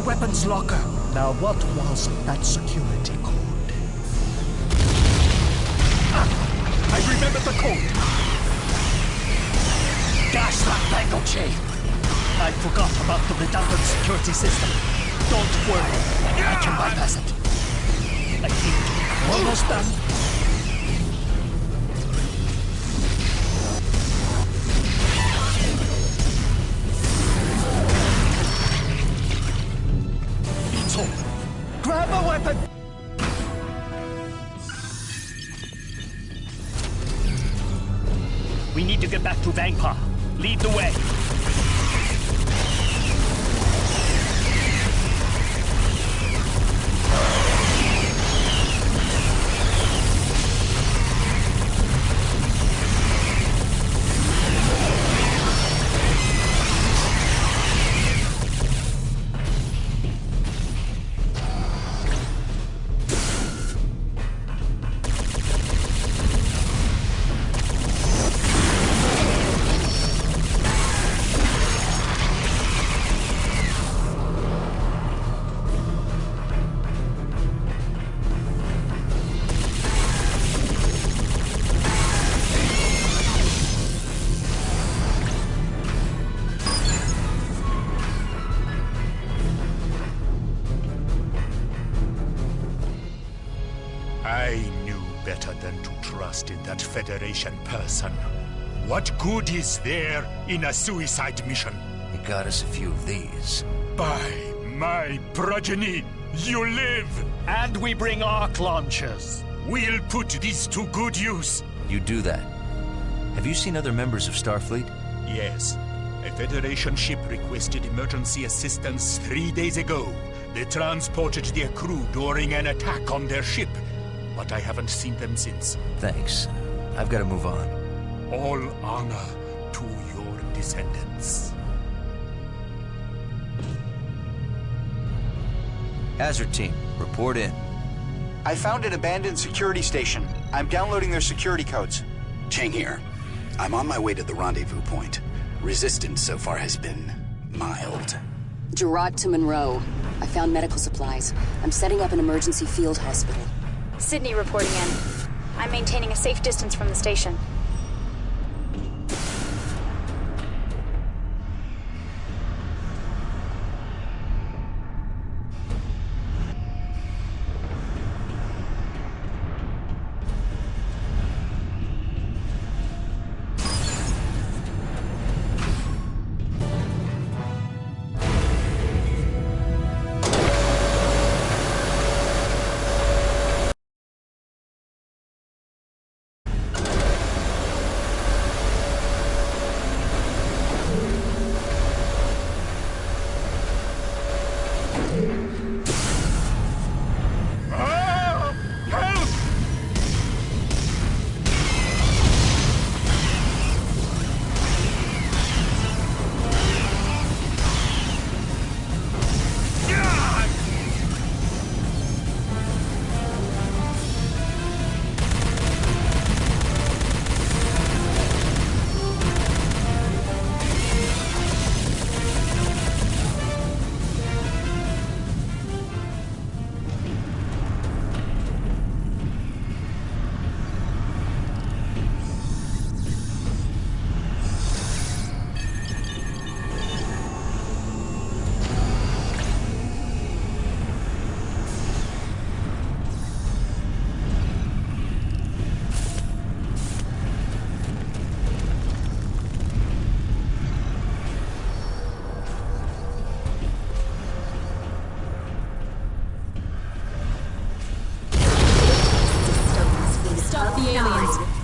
weapons locker. Now what was that security code? I remember the code. Dash that bangle chain. I forgot about the redundant security system. Don't worry, I can bypass it. I think I'm almost done. Grab a weapon! We need to get back to Vangpa. Lead the way. I knew better than to trust in that Federation person. What good is there in a suicide mission? You got us a few of these. By my progeny, you live! And we bring arc launchers. We'll put this to good use. You do that. Have you seen other members of Starfleet? Yes. A Federation ship requested emergency assistance 3 days ago. They transported their crew during an attack on their ship, but I haven't seen them since. Thanks. I've got to move on. All honor to your descendants. Hazard team, report in. I found an abandoned security station. I'm downloading their security codes. Chang here. I'm on my way to the rendezvous point. Resistance so far has been mild. Gerard to Munro. I found medical supplies. I'm setting up an emergency field hospital. Sydney reporting in. I'm maintaining a safe distance from the station.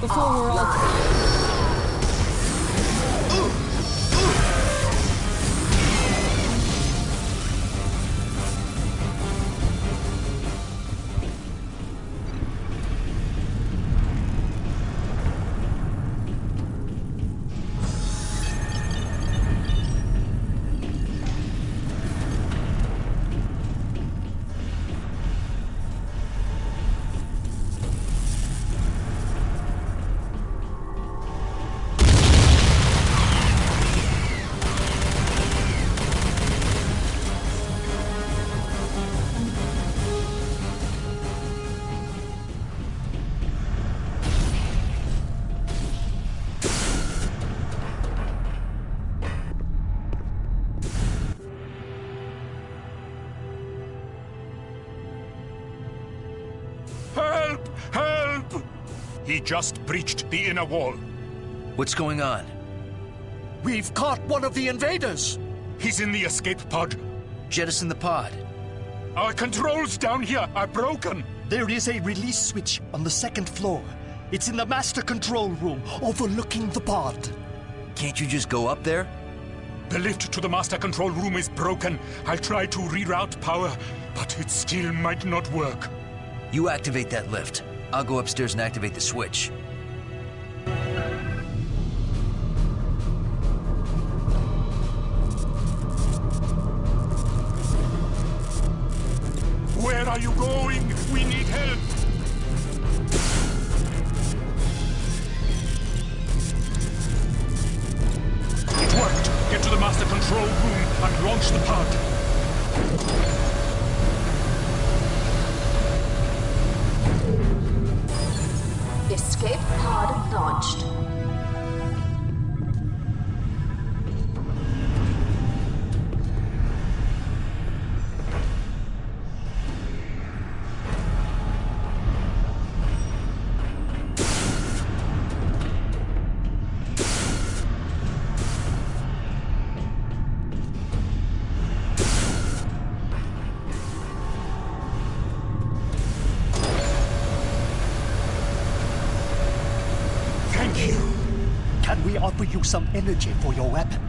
Before we're all... Help! Help! He just breached the inner wall. What's going on? We've caught one of the invaders! He's in the escape pod. Jettison the pod. Our controls down here are broken. There is a release switch on the second floor. It's in the master control room, overlooking the pod. Can't you just go up there? The lift to the master control room is broken. I'll try to reroute power, but it still might not work. You activate that lift. I'll go upstairs and activate the switch. Where are you going? We need help! It worked! Get to the master control room and launch the pod. Escape pod launched. Can we offer you some energy for your weapon?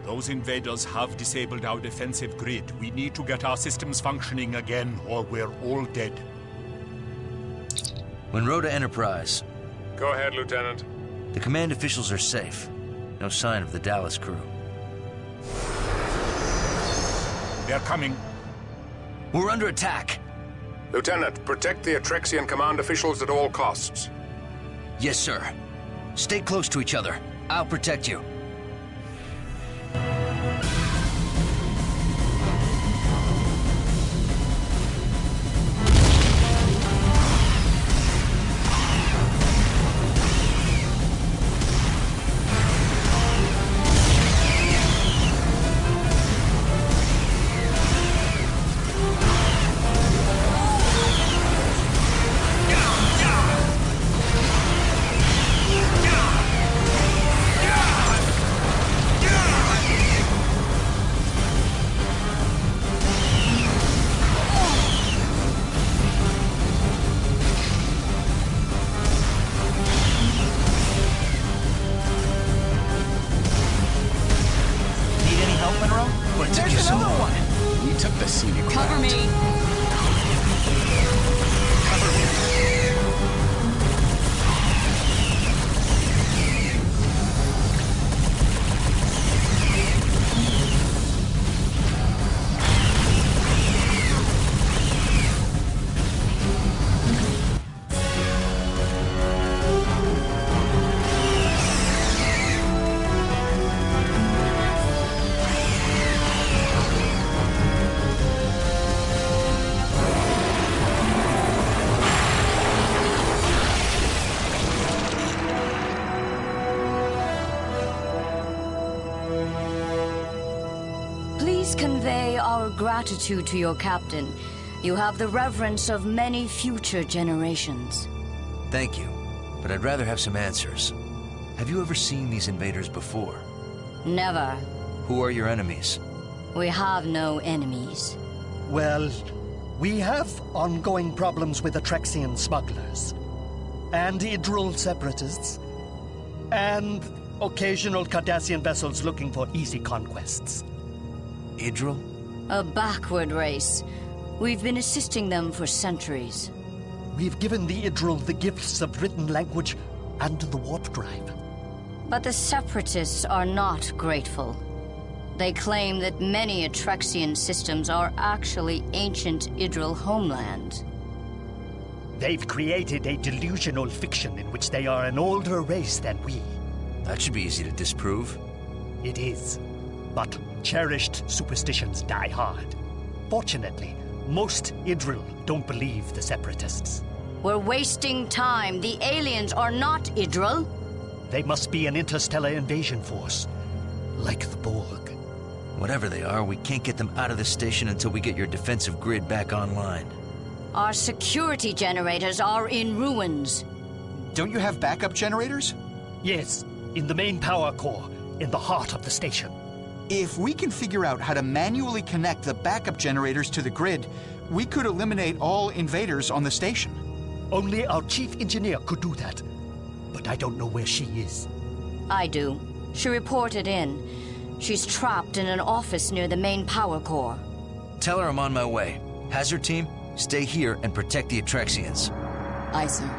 Those invaders have disabled our defensive grid. We need to get our systems functioning again, or we're all dead. Munro to Enterprise. Go ahead, Lieutenant. The command officials are safe. No sign of the Dallas crew. They're coming. We're under attack. Lieutenant, protect the Atrexian command officials at all costs. Yes, sir. Stay close to each other. I'll protect you. What took you so long? We took the scenic route. Cover me! Please convey our gratitude to your captain. You have the reverence of many future generations. Thank you, but I'd rather have some answers. Have you ever seen these invaders before? Never. Who are your enemies? We have no enemies. Well, we have ongoing problems with Atrexian smugglers, and Idril separatists, and occasional Cardassian vessels looking for easy conquests. Idril? A backward race. We've been assisting them for centuries. We've given the Idril the gifts of written language and the warp drive. But the Separatists are not grateful. They claim that many Atrexian systems are actually ancient Idril homeland. They've created a delusional fiction in which they are an older race than we. That should be easy to disprove. It is. But cherished superstitions die hard. Fortunately, most Idril don't believe the Separatists. We're wasting time. The aliens are not Idril. They must be an interstellar invasion force, like the Borg. Whatever they are, we can't get them out of the station until we get your defensive grid back online. Our security generators are in ruins. Don't you have backup generators? Yes, in the main power core, in the heart of the station. If we can figure out how to manually connect the backup generators to the grid, we could eliminate all invaders on the station. Only our chief engineer could do that. But I don't know where she is. I do. She reported in. She's trapped in an office near the main power core. Tell her I'm on my way. Hazard team, stay here and protect the Atrexians. Aye, sir.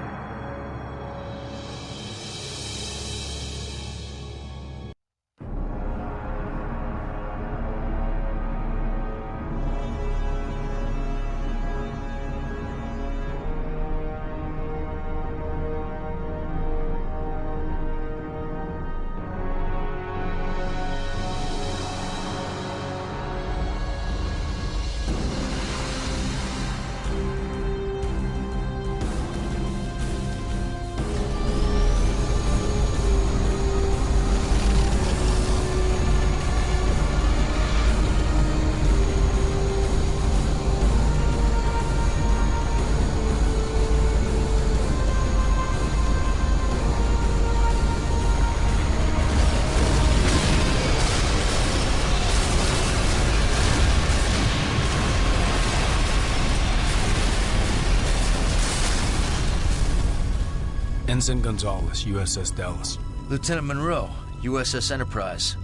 Ensign Gonzalez, USS Dallas. Lieutenant Munro, USS Enterprise.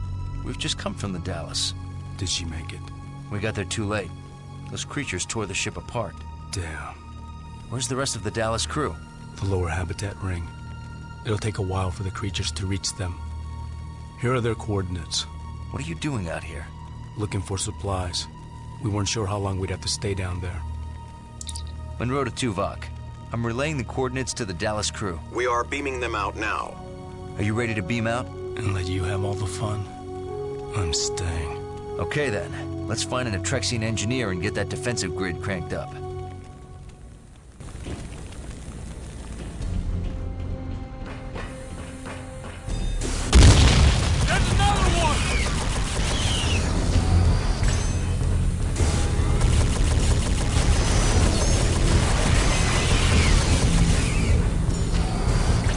We've just come from the Dallas. Did she make it? We got there too late. Those creatures tore the ship apart. Damn. Where's the rest of the Dallas crew? The lower habitat ring. It'll take a while for the creatures to reach them. Here are their coordinates. What are you doing out here? Looking for supplies. We weren't sure how long we'd have to stay down there. Munro to Tuvok. I'm relaying the coordinates to the Dallas crew. We are beaming them out now. Are you ready to beam out? And let you have all the fun? I'm staying. Okay then. Let's find an Atrexian engineer and get that defensive grid cranked up. There's another one!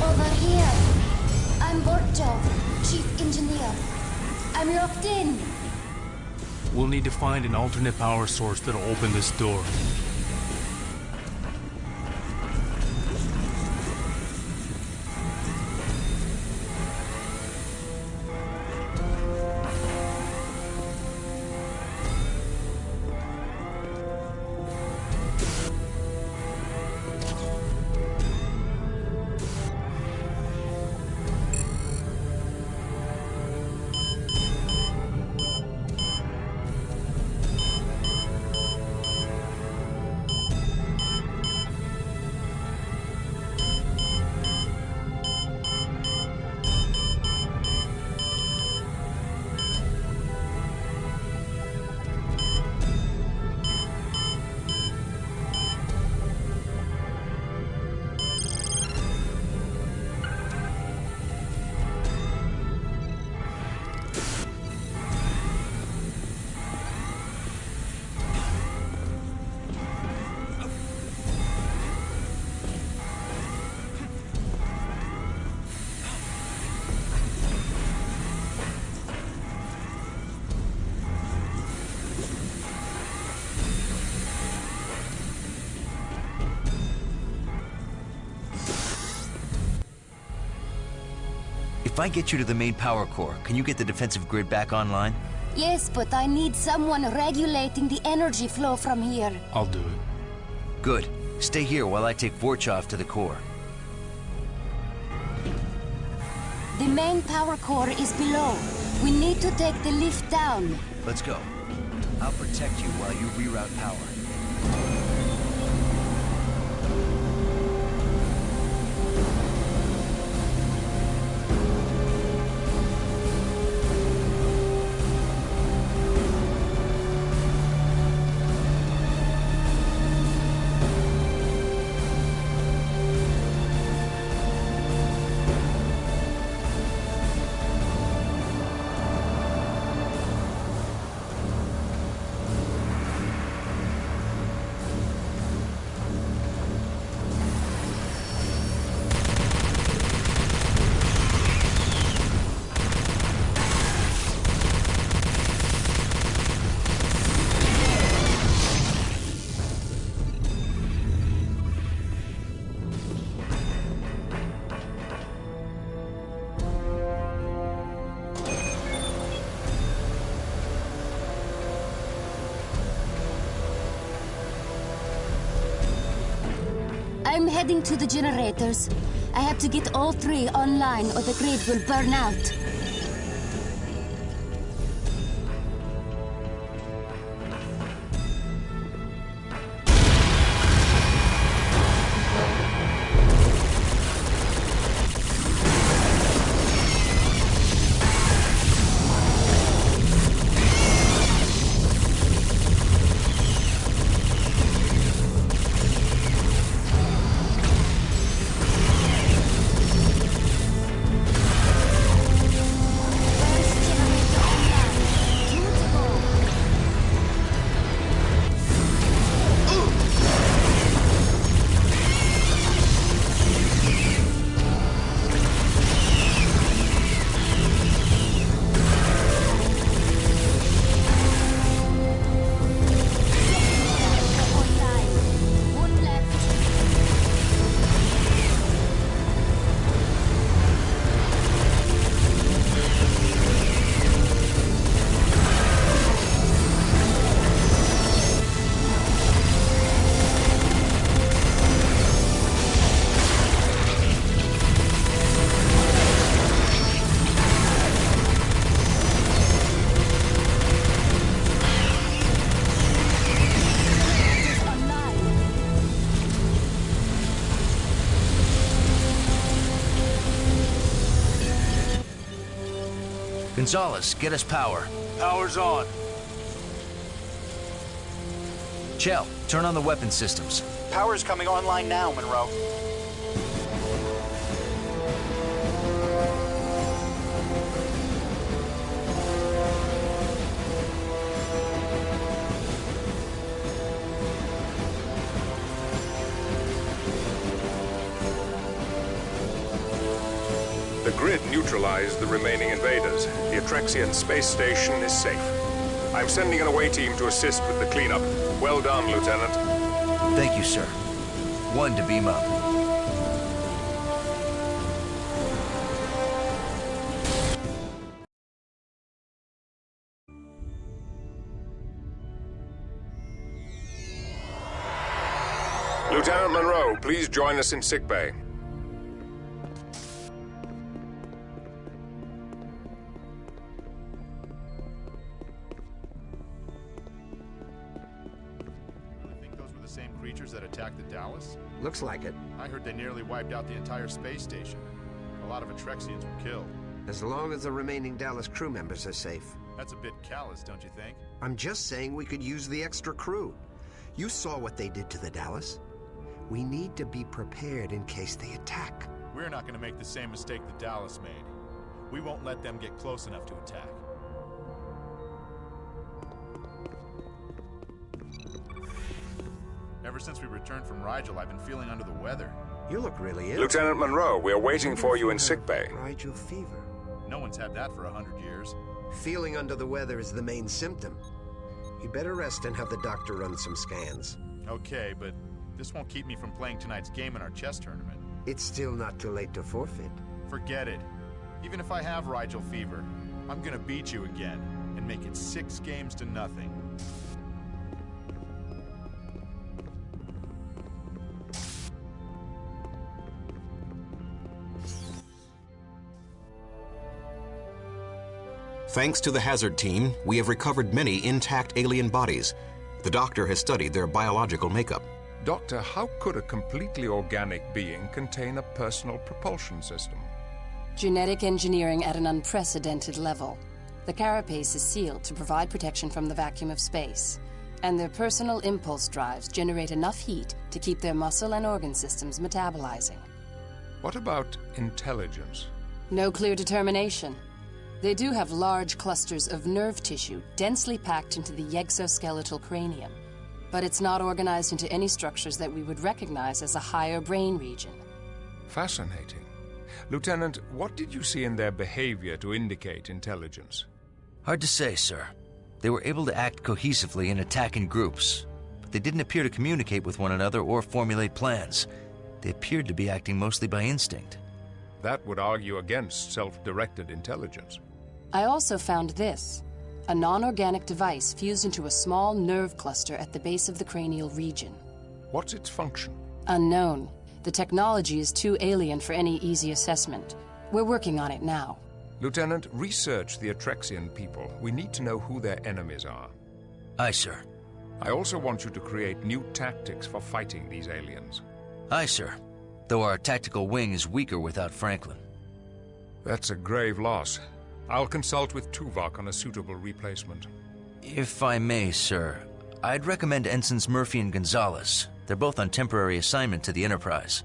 Over here. I'm Bortov, Chief Engineer. I'm locked in. We'll need to find an alternate power source that'll open this door. If I get you to the main power core, can you get the defensive grid back online? Yes, but I need someone regulating the energy flow from here. I'll do it. Good. Stay here while I take Vorchov to the core. The main power core is below. We need to take the lift down. Let's go. I'll protect you while you reroute power. I'm heading to the generators. I have to get all three online or the grid will burn out. Gonzalez, get us power. Power's on. Chell, turn on the weapon systems. Power's coming online now, Munro. The grid neutralized the remaining invaders. The Atrexian space station is safe. I'm sending an away team to assist with the cleanup. Well done, Lieutenant. Thank you, sir. One to beam up. Lieutenant Munro, please join us in sickbay. Same creatures that attacked the Dallas? Looks like it. I heard they nearly wiped out the entire space station. A lot of Atrexians were killed. As long as the remaining Dallas crew members are safe. That's a bit callous, don't you think? I'm just saying we could use the extra crew. You saw what they did to the Dallas. We need to be prepared in case they attack. We're not going to make the same mistake the Dallas made. We won't let them get close enough to attack. Ever since we returned from Rigel, I've been feeling under the weather. You look really ill. Lieutenant Munro, we're waiting for you in sickbay. Rigel fever. No one's had that for 100 years. Feeling under the weather is the main symptom. You better rest and have the doctor run some scans. Okay, but this won't keep me from playing tonight's game in our chess tournament. It's still not too late to forfeit. Forget it. Even if I have Rigel fever, I'm gonna beat you again and make it 6 games to nothing. Thanks to the Hazard team, we have recovered many intact alien bodies. The doctor has studied their biological makeup. Doctor, how could a completely organic being contain a personal propulsion system? Genetic engineering at an unprecedented level. The carapace is sealed to provide protection from the vacuum of space, and their personal impulse drives generate enough heat to keep their muscle and organ systems metabolizing. What about intelligence? No clear determination. They do have large clusters of nerve tissue densely packed into the exoskeletal cranium, but it's not organized into any structures that we would recognize as a higher brain region. Fascinating. Lieutenant, what did you see in their behavior to indicate intelligence? Hard to say, sir. They were able to act cohesively and attack in groups, but they didn't appear to communicate with one another or formulate plans. They appeared to be acting mostly by instinct. That would argue against self-directed intelligence. I also found this, a non-organic device fused into a small nerve cluster at the base of the cranial region. What's its function? Unknown. The technology is too alien for any easy assessment. We're working on it now. Lieutenant, research the Atrexian people. We need to know who their enemies are. Aye, sir. I also want you to create new tactics for fighting these aliens. Aye, sir. Though our tactical wing is weaker without Franklin. That's a grave loss. I'll consult with Tuvok on a suitable replacement. If I may, sir, I'd recommend Ensigns Murphy and Gonzalez. They're both on temporary assignment to the Enterprise.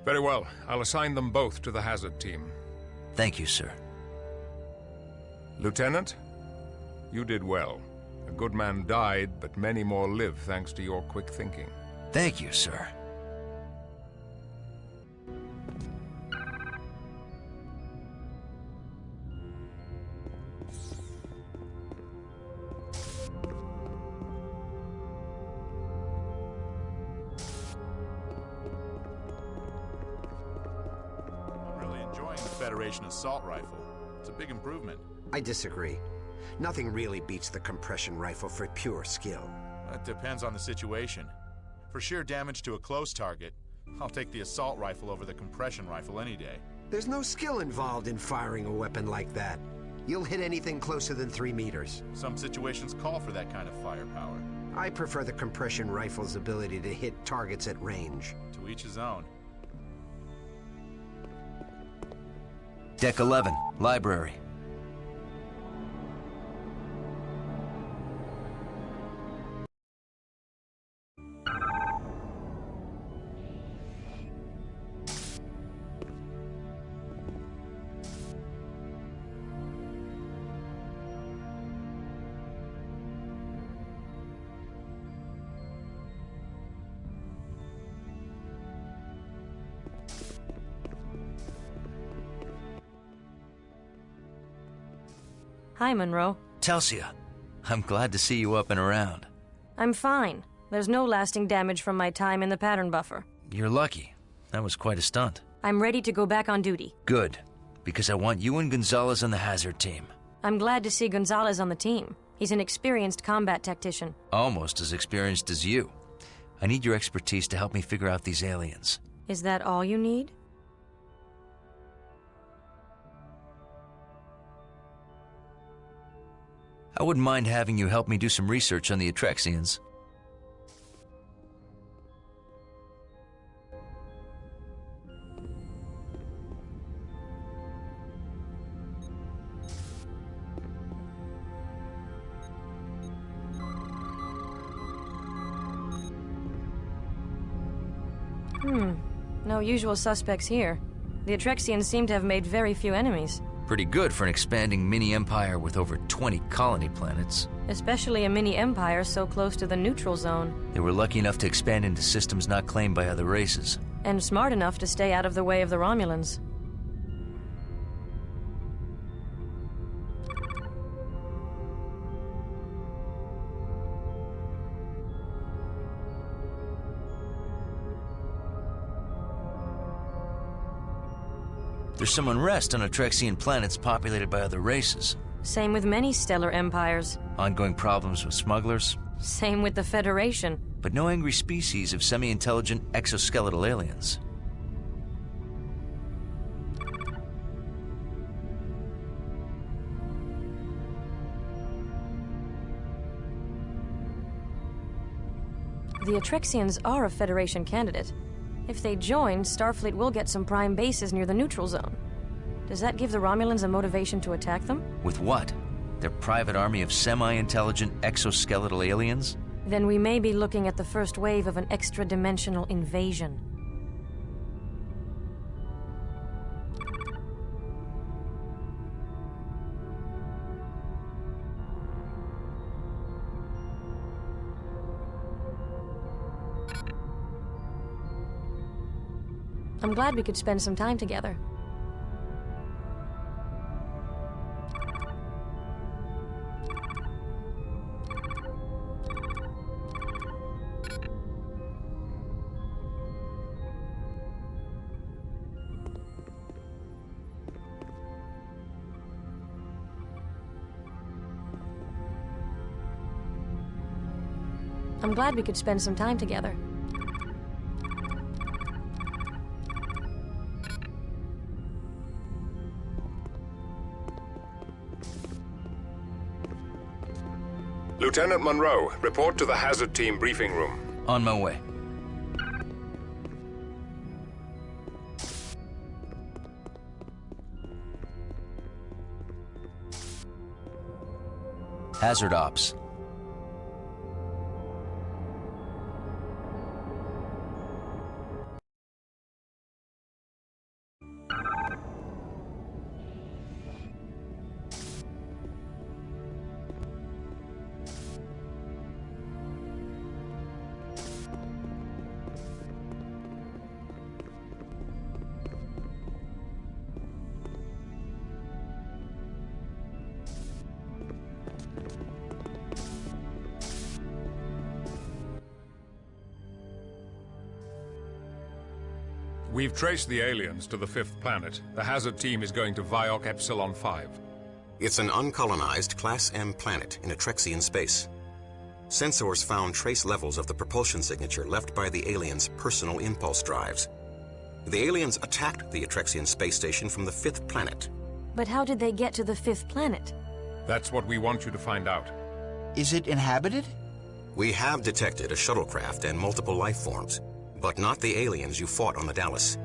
Very well. I'll assign them both to the Hazard team. Thank you, sir. Lieutenant, you did well. A good man died, but many more live thanks to your quick thinking. Thank you, sir. Federation assault rifle. It's a big improvement. I disagree. Nothing really beats the compression rifle for pure skill. That depends on the situation. For sheer damage to a close target, I'll take the assault rifle over the compression rifle any day. There's no skill involved in firing a weapon like that. You'll hit anything closer than 3 meters. Some situations call for that kind of firepower. I prefer the compression rifle's ability to hit targets at range. To each his own. Deck 11, library. Hi, Munro. Telsia, I'm glad to see you up and around. I'm fine. There's no lasting damage from my time in the pattern buffer. You're lucky. That was quite a stunt. I'm ready to go back on duty. Good, because I want you and Gonzalez on the Hazard team. I'm glad to see Gonzalez on the team. He's an experienced combat tactician. Almost as experienced as you. I need your expertise to help me figure out these aliens. Is that all you need? I wouldn't mind having you help me do some research on the Atrexians. No usual suspects here. The Atrexians seem to have made very few enemies. Pretty good for an expanding mini-empire with over 20 colony planets. Especially a mini-empire so close to the neutral zone. They were lucky enough to expand into systems not claimed by other races. And smart enough to stay out of the way of the Romulans. There's some unrest on Atrexian planets populated by other races. Same with many stellar empires. Ongoing problems with smugglers. Same with the Federation. But no angry species of semi-intelligent exoskeletal aliens. The Atrexians are a Federation candidate. If they join, Starfleet will get some prime bases near the neutral zone. Does that give the Romulans a motivation to attack them? With what? Their private army of semi-intelligent exoskeletal aliens? Then we may be looking at the first wave of an extra-dimensional invasion. I'm glad we could spend some time together. I'm glad we could spend some time together. Lieutenant Munro, report to the hazard team briefing room. On my way. Hazard ops. We've traced the aliens to the 5th planet. The hazard team is going to Viok Epsilon 5. It's an uncolonized Class M planet in Atrexian space. Sensors found trace levels of the propulsion signature left by the aliens' personal impulse drives. The aliens attacked the Atrexian space station from the 5th planet. But how did they get to the 5th planet? That's what we want you to find out. Is it inhabited? We have detected a shuttlecraft and multiple life forms, but not the aliens you fought on the Dallas.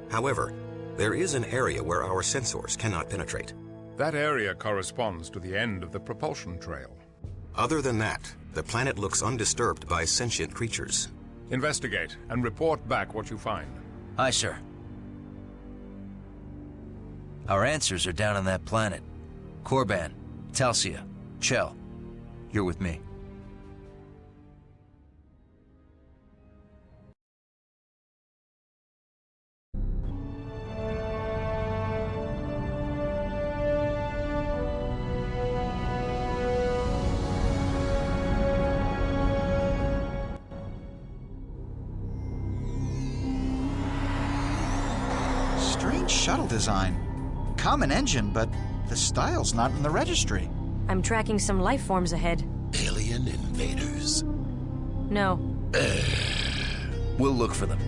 However, there is an area where our sensors cannot penetrate. That area corresponds to the end of the propulsion trail. Other than that, the planet looks undisturbed by sentient creatures. Investigate and report back what you find. Aye, sir. Our answers are down on that planet. Korban, Talsia, Chell, you're with me. Shuttle design. Common engine, but the style's not in the registry. I'm tracking some life forms ahead. Alien invaders? No. We'll look for them.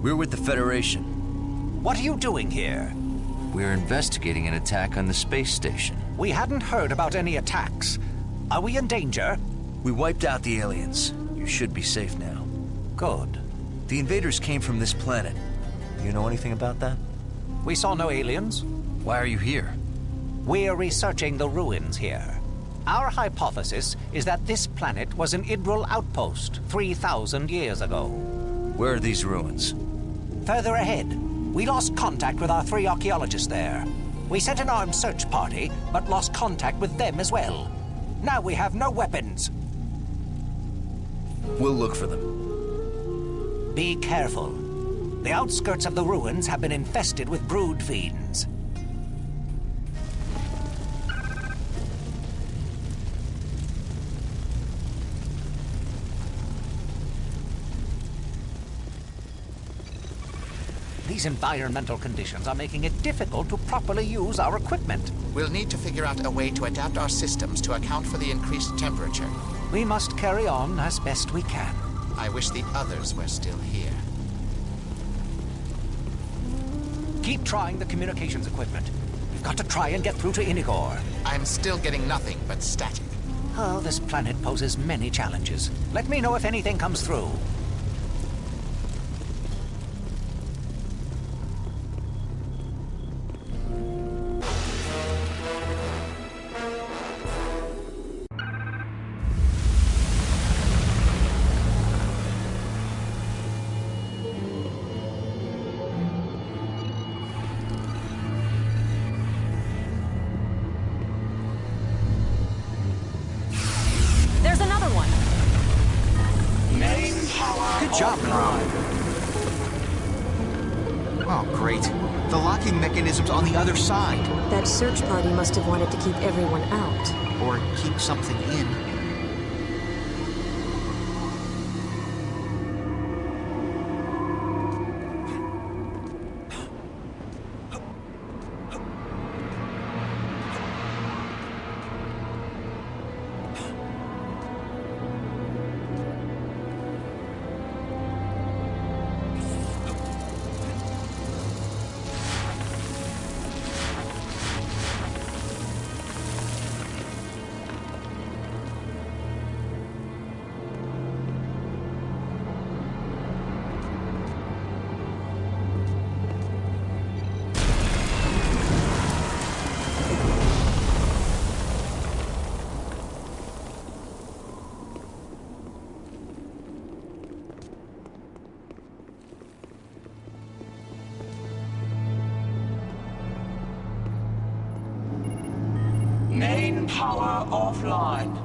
We're with the Federation. What are you doing here? We're investigating an attack on the space station. We hadn't heard about any attacks. Are we in danger? We wiped out the aliens. You should be safe now. Good. The invaders came from this planet. You know anything about that? We saw no aliens. Why are you here? We're researching the ruins here. Our hypothesis is that this planet was an Idril outpost 3,000 years ago. Where are these ruins? Further ahead. We lost contact with our 3 archaeologists there. We sent an armed search party, but lost contact with them as well. Now we have no weapons. We'll look for them. Be careful. The outskirts of the ruins have been infested with brood fiends. These environmental conditions are making it difficult to properly use our equipment. We'll need to figure out a way to adapt our systems to account for the increased temperature. We must carry on as best we can. I wish the others were still here. Keep trying the communications equipment. We've got to try and get through to Inigor. I'm still getting nothing but static. Oh, this planet poses many challenges. Let me know if anything comes through. Good job, Munro. Oh, great. The locking mechanism's on the other side. That search party must have wanted to keep everyone out. Or keep something in. Main power offline.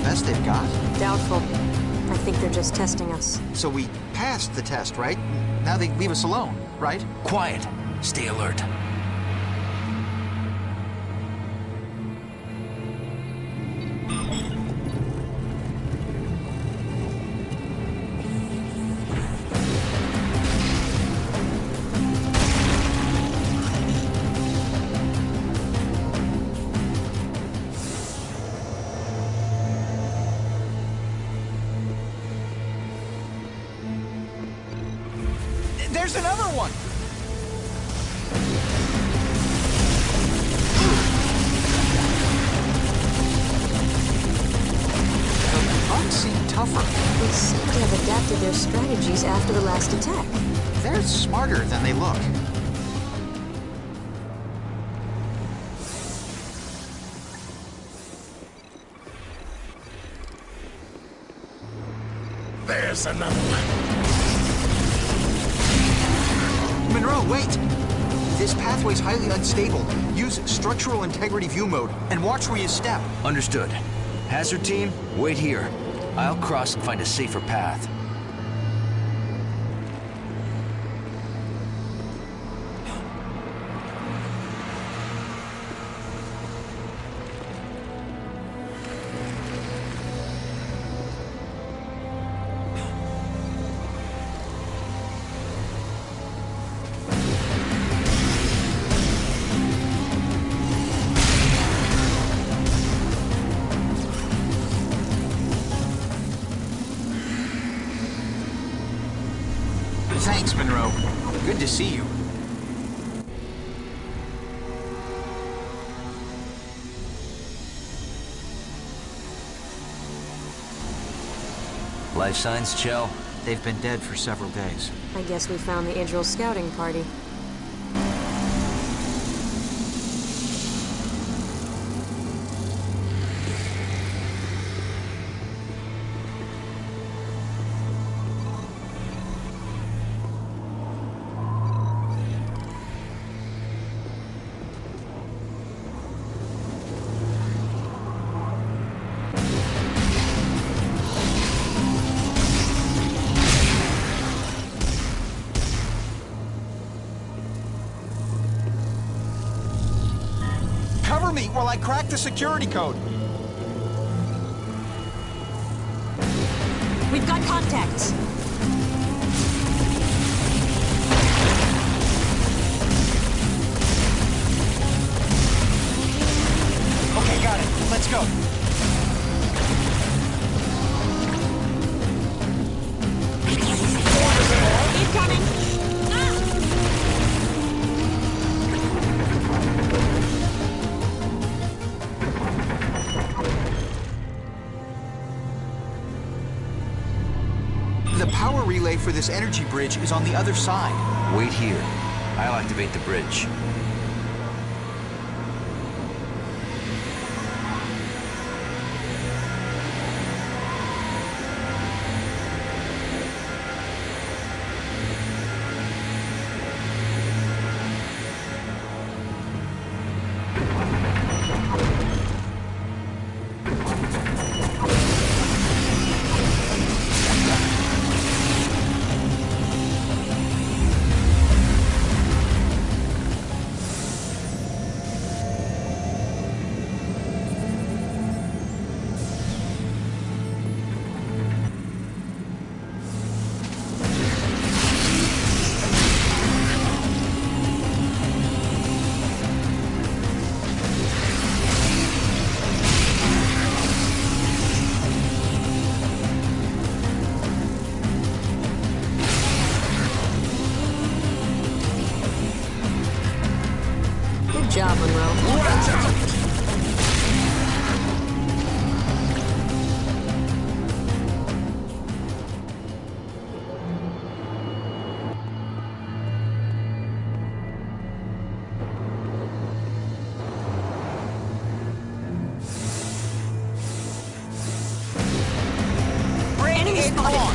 best they've got? Doubtful. I think they're just testing us. So we passed the test, right? Now they leave us alone, right? Quiet. Stay alert. There's another one! The bugs seem tougher. They seem to have adapted their strategies after the last attack. They're smarter than they look. There's another one. Munro, wait! This pathway's highly unstable. Use structural integrity view mode and watch where you step. Understood. Hazard team, wait here. I'll cross and find a safer path. Thanks, Munro. Good to see you. Life signs, Chell? They've been dead for several days. I guess we found the Idril scouting party. Cover me while I crack the security code. We've got contacts. Okay, got it. Let's go. Incoming! The power relay for this energy bridge is on the other side. Wait here. I'll activate the bridge. Good job, Munro. Watch out! Bring it on!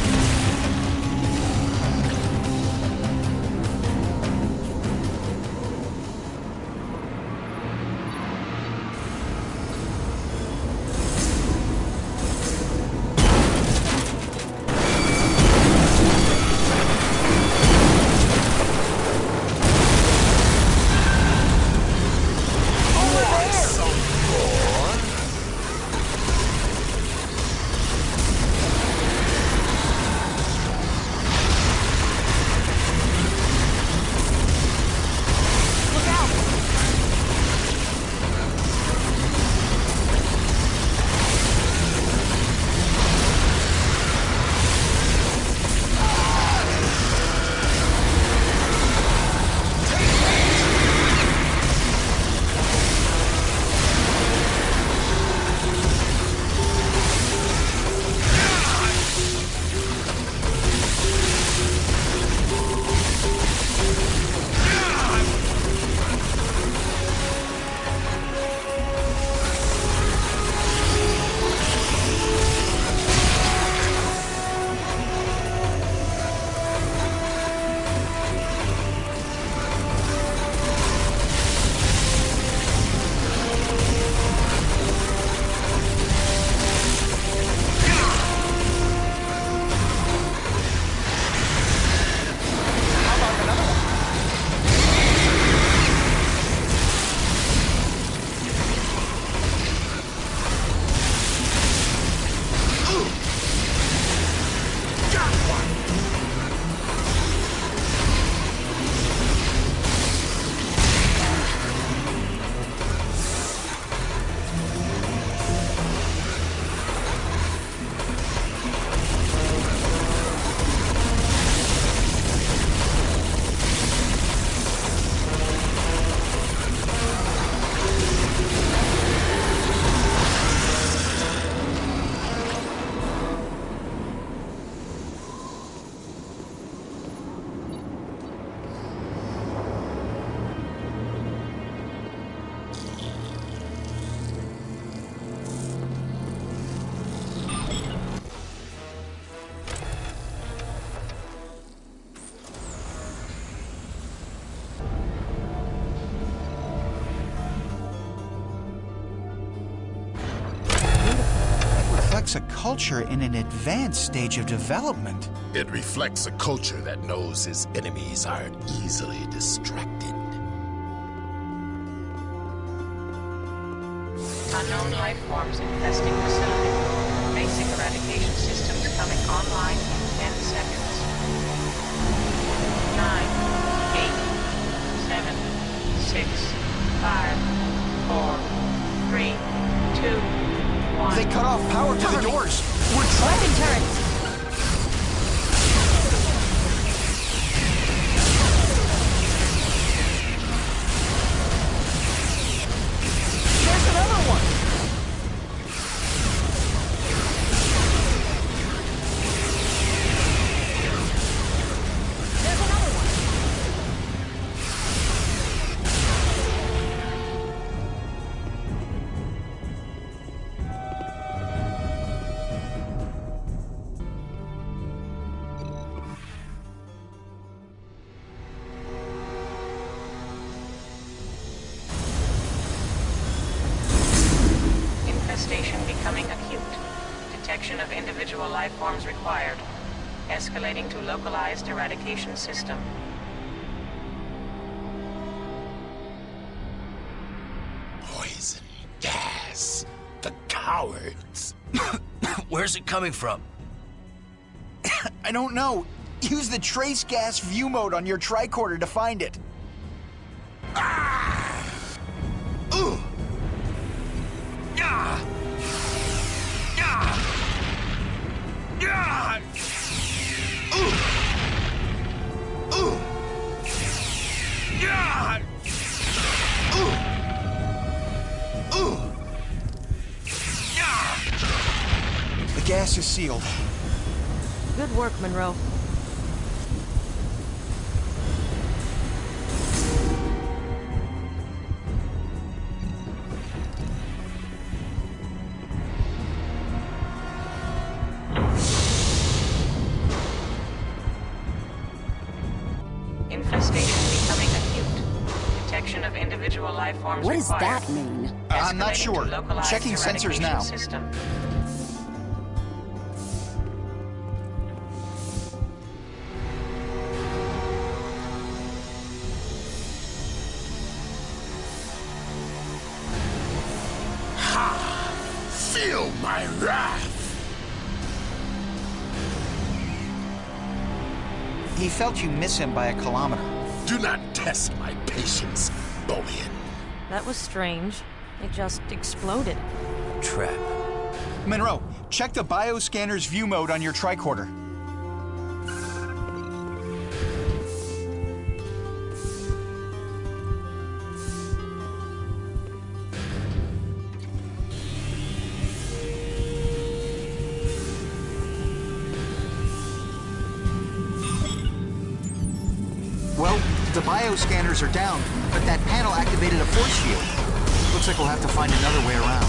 reflects a culture in an advanced stage of development. It reflects a culture that knows its enemies are easily distracted. Unknown life forms infesting facility. Basic eradication systems coming online in 10 seconds. 9, 8, 7, 6, 5, 4, 3, 2, 1. They cut off power to the doors. We're trapping turrets. There's another one. There's another one. Infestation becoming acute. Detection of individual life forms required. Escalating to localized eradication system. Poison gas. The cowards. Where's it coming from? I don't know. Use the trace gas view mode on your tricorder to find it. Ooh! Yeah! Yeah! Yeah! Ooh! Ooh! Yeah! Ooh! Ooh! Yeah! The gas is sealed. Good work, Munro. Infestation becoming acute. Detection of individual life forms What does required. that mean? I'm not Escalating sure. to localized Checking sensors eradication now. System. Feel my wrath! He felt you miss him by a kilometer. Do not test my patience, Bowian. That was strange. It just exploded. Trap. Munro, check the bioscanner's view mode on your tricorder. Well, the bioscanners are down, but that panel activated a force field. Looks like we'll have to find another way around.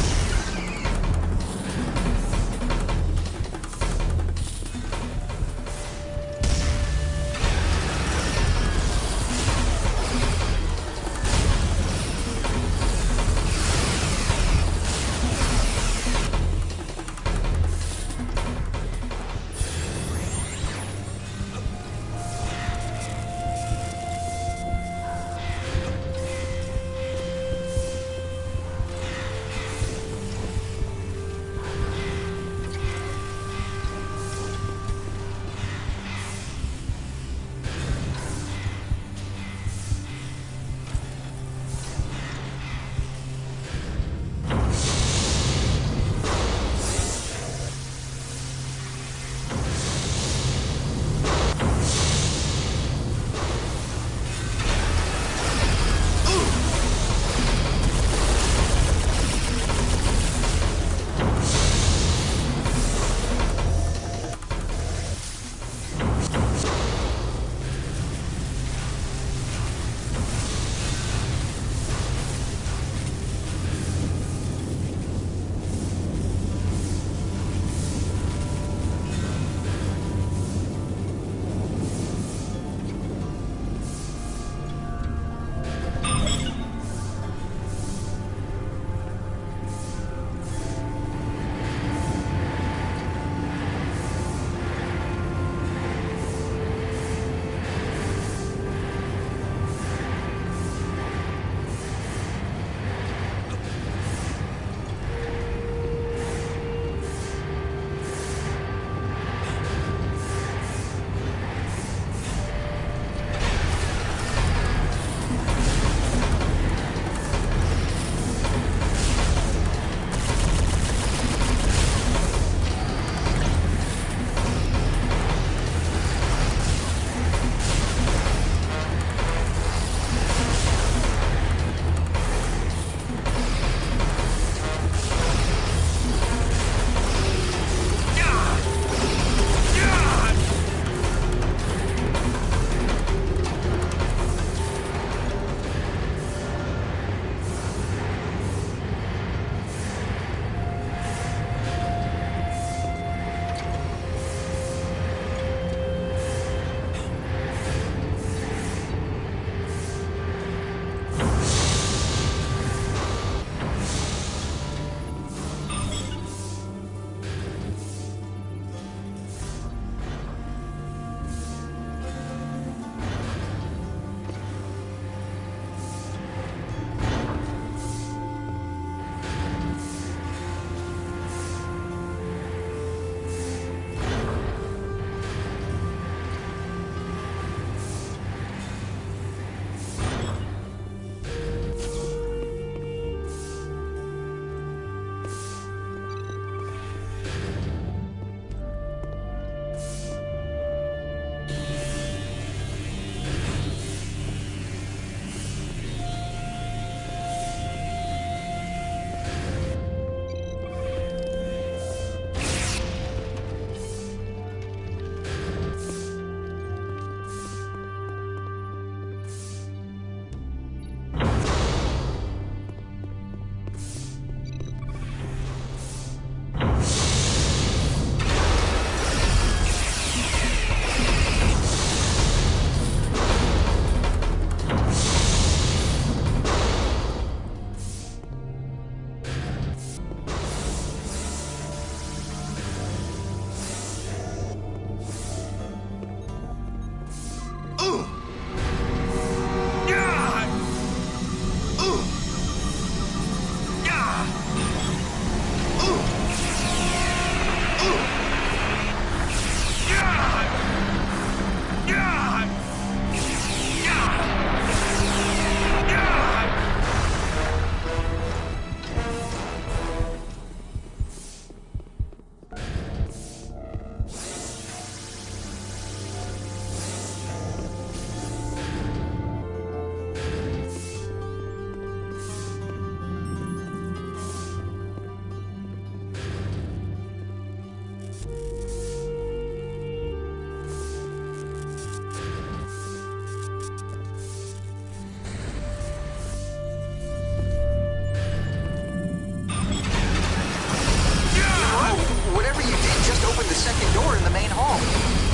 the second door in the main hall.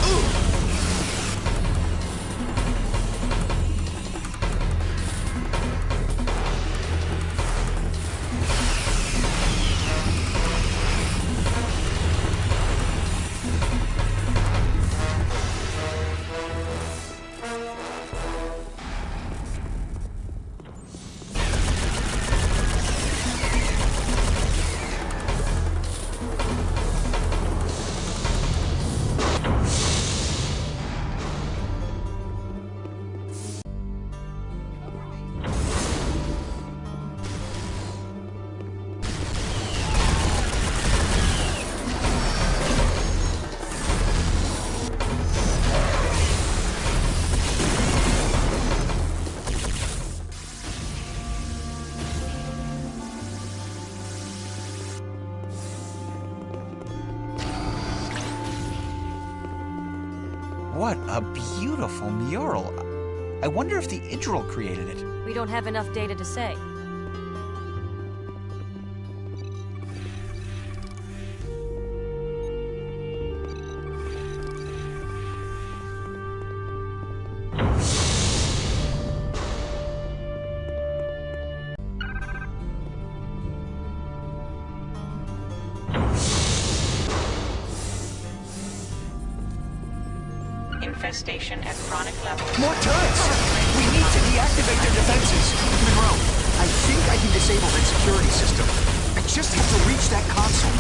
Ooh! What a beautiful mural. I wonder if the Idril created it. We don't have enough data to say. Infestation at chronic levels. More turrets! We need to deactivate their defenses. Munro, I think I can disable that security system. I just have to reach that console.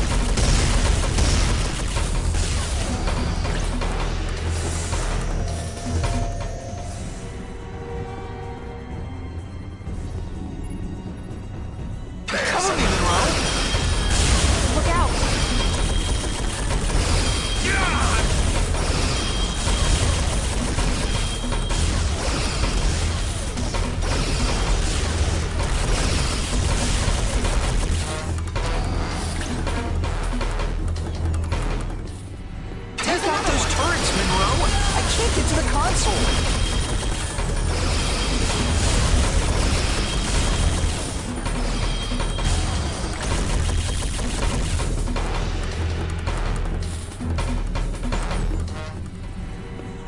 Cover me, Munro! Look out! Get to the console!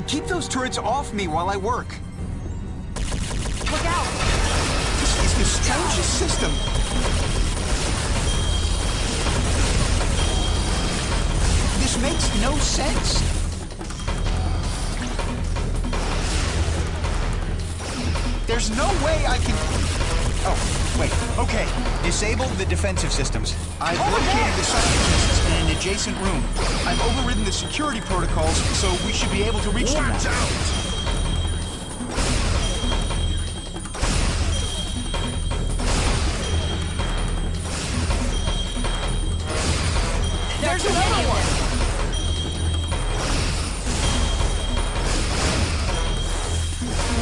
Keep those turrets off me while I work. Look out! This is the strangest system. This makes no sense. There's no way I can... Oh, wait. Okay. Disable the defensive systems. I've located the scientists in an adjacent room. I've overridden the security protocols, so we should be able to reach them now. Watch out! There's another one!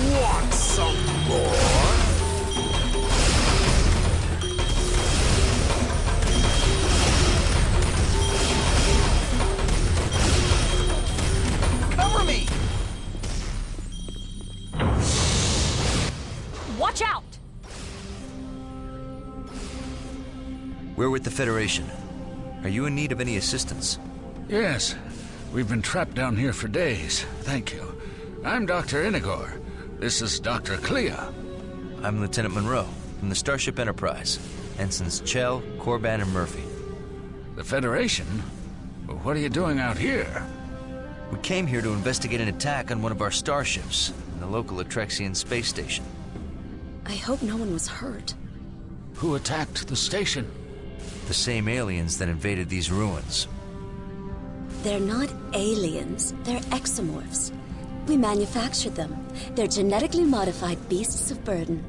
Want some more? Cover me! Watch out! We're with the Federation. Are you in need of any assistance? Yes. We've been trapped down here for days. Thank you. I'm Dr. Inigor. This is Dr. Clea. I'm Lieutenant Munro, from the Starship Enterprise. Ensigns Chell, Corban, and Murphy. The Federation? Well, what are you doing out here? We came here to investigate an attack on one of our starships, in the local Atrexian space station. I hope no one was hurt. Who attacked the station? The same aliens that invaded these ruins. They're not aliens, they're exomorphs. We manufactured them. They're genetically modified beasts of burden.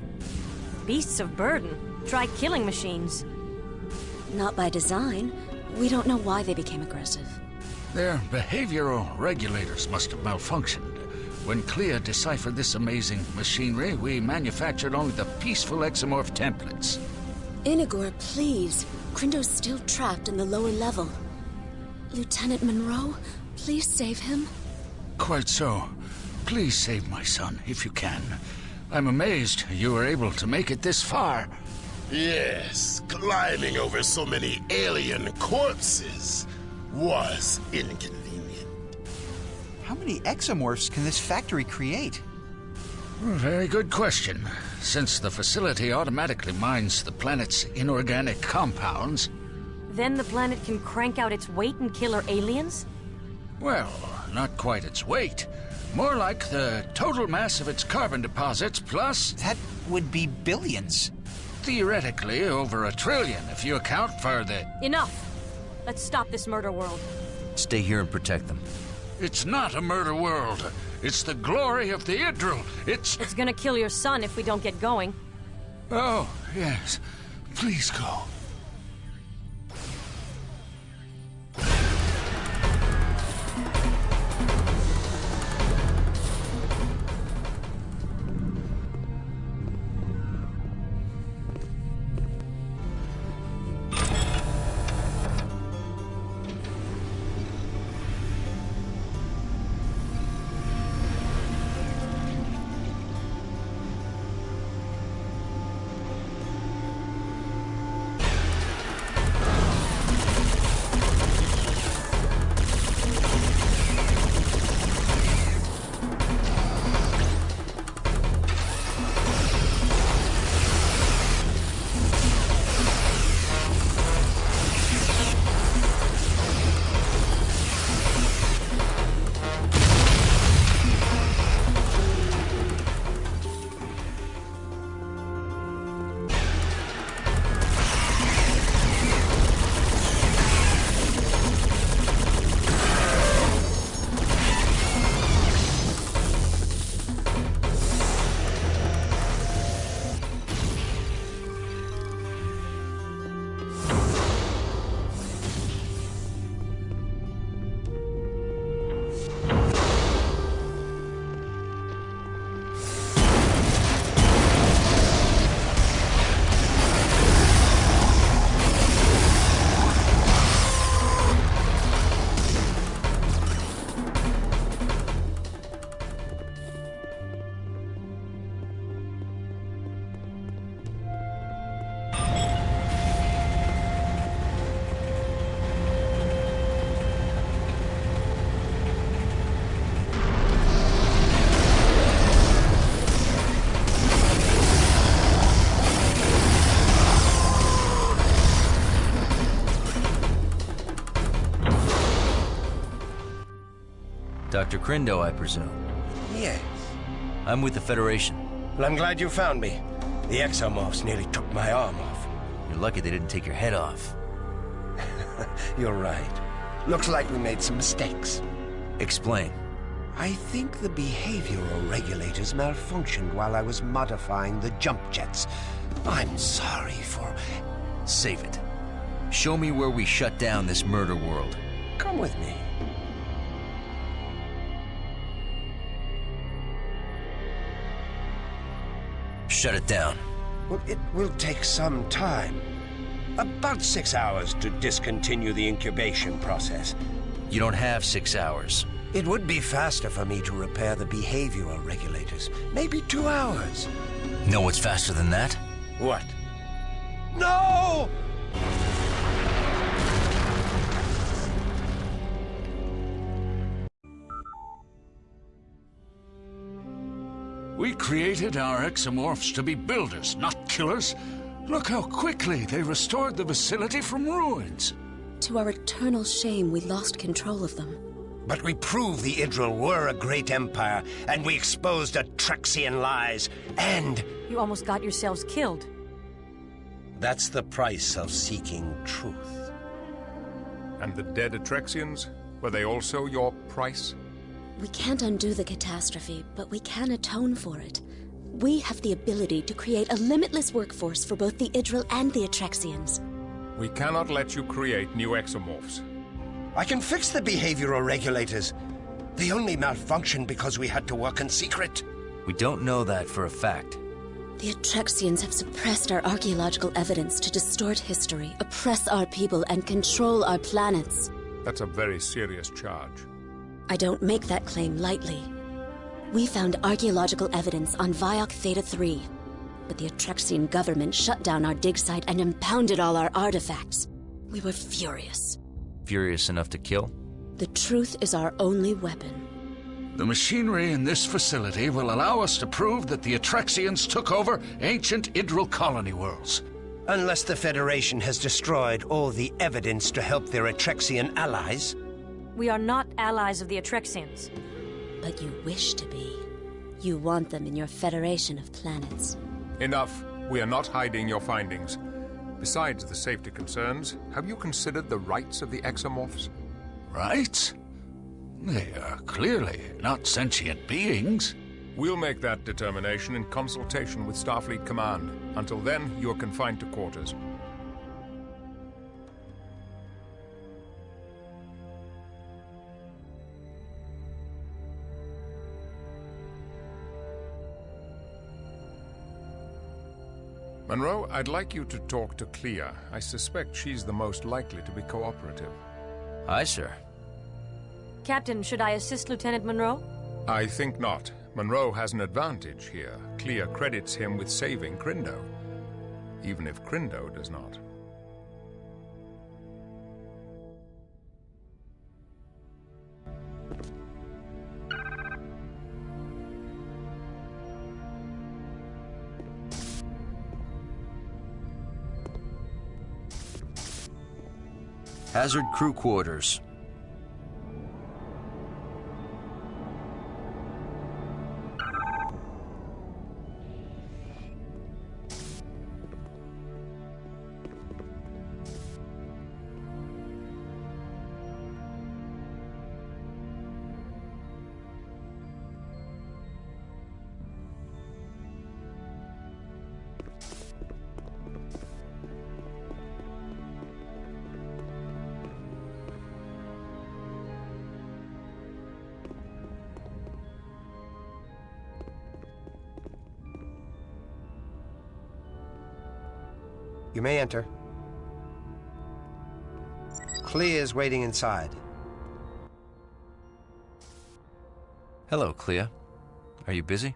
Beasts of burden? Try killing machines. Not by design. We don't know why they became aggressive. Their behavioral regulators must have malfunctioned. When Clea deciphered this amazing machinery, we manufactured only the peaceful exomorph templates. Inigor, please. Crindo's still trapped in the lower level. Lieutenant Munro, please save him. Quite so. Please save my son, if you can. I'm amazed you were able to make it this far. Yes, climbing over so many alien corpses. was inconvenient. How many exomorphs can this factory create? Very good question. Since the facility automatically mines the planet's inorganic compounds... Then the planet can crank out its weight and kill our aliens? Well, not quite its weight. More like the total mass of its carbon deposits plus... That would be billions. Theoretically, over 1 trillion if you account for the... Enough! Let's stop this murder world. Stay here and protect them. It's not a murder world. It's the glory of the Idril. It's gonna kill your son if we don't get going. Oh, yes. Please go. Dr. Crindo, I presume. Yes. I'm with the Federation. Well, I'm glad you found me. The exomorphs nearly took my arm off. You're lucky they didn't take your head off. You're right. Looks like we made some mistakes. Explain. I think the behavioral regulators malfunctioned while I was modifying the jump jets. I'm sorry for... Save it. Show me where we shut down this murder world. Come with me. Shut it down. Well, it will take some time. About 6 hours to discontinue the incubation process. You don't have 6 hours. It would be faster for me to repair the behavioral regulators. Maybe 2 hours. Know what's faster than that? What? No! We created our exomorphs to be builders, not killers. Look how quickly they restored the facility from ruins. To our eternal shame, we lost control of them. But we proved the Idril were a great empire, and we exposed Atrexian lies, and... You almost got yourselves killed. That's the price of seeking truth. And the dead Atrexians? Were they also your price? We can't undo the catastrophe, but we can atone for it. We have the ability to create a limitless workforce for both the Idril and the Atrexians. We cannot let you create new exomorphs. I can fix the behavioral regulators. They only malfunctioned because we had to work in secret. We don't know that for a fact. The Atrexians have suppressed our archaeological evidence to distort history, oppress our people, and control our planets. That's a very serious charge. I don't make that claim lightly. We found archaeological evidence on Viok Theta 3, but the Atrexian government shut down our dig site and impounded all our artifacts. We were furious. furious enough to kill? The truth is our only weapon. The machinery in this facility will allow us to prove that the Atrexians took over ancient Idril colony worlds. Unless the Federation has destroyed all the evidence to help their Atrexian allies. We are not allies of the Atrexians. But you wish to be. You want them in your Federation of planets. Enough. We are not hiding your findings. Besides the safety concerns, have you considered the rights of the exomorphs? Rights? They are clearly not sentient beings. We'll make that determination in consultation with Starfleet Command. Until then, you're confined to quarters. Munro, I'd like you to talk to Clea. I suspect she's the most likely to be cooperative. Aye, sir. Captain, should I assist Lieutenant Munro? I think not. Munro has an advantage here. Clea credits him with saving Crindo, even if Crindo does not. Hazard crew quarters. You may enter. Clea is waiting inside. Hello, Clea. Are you busy?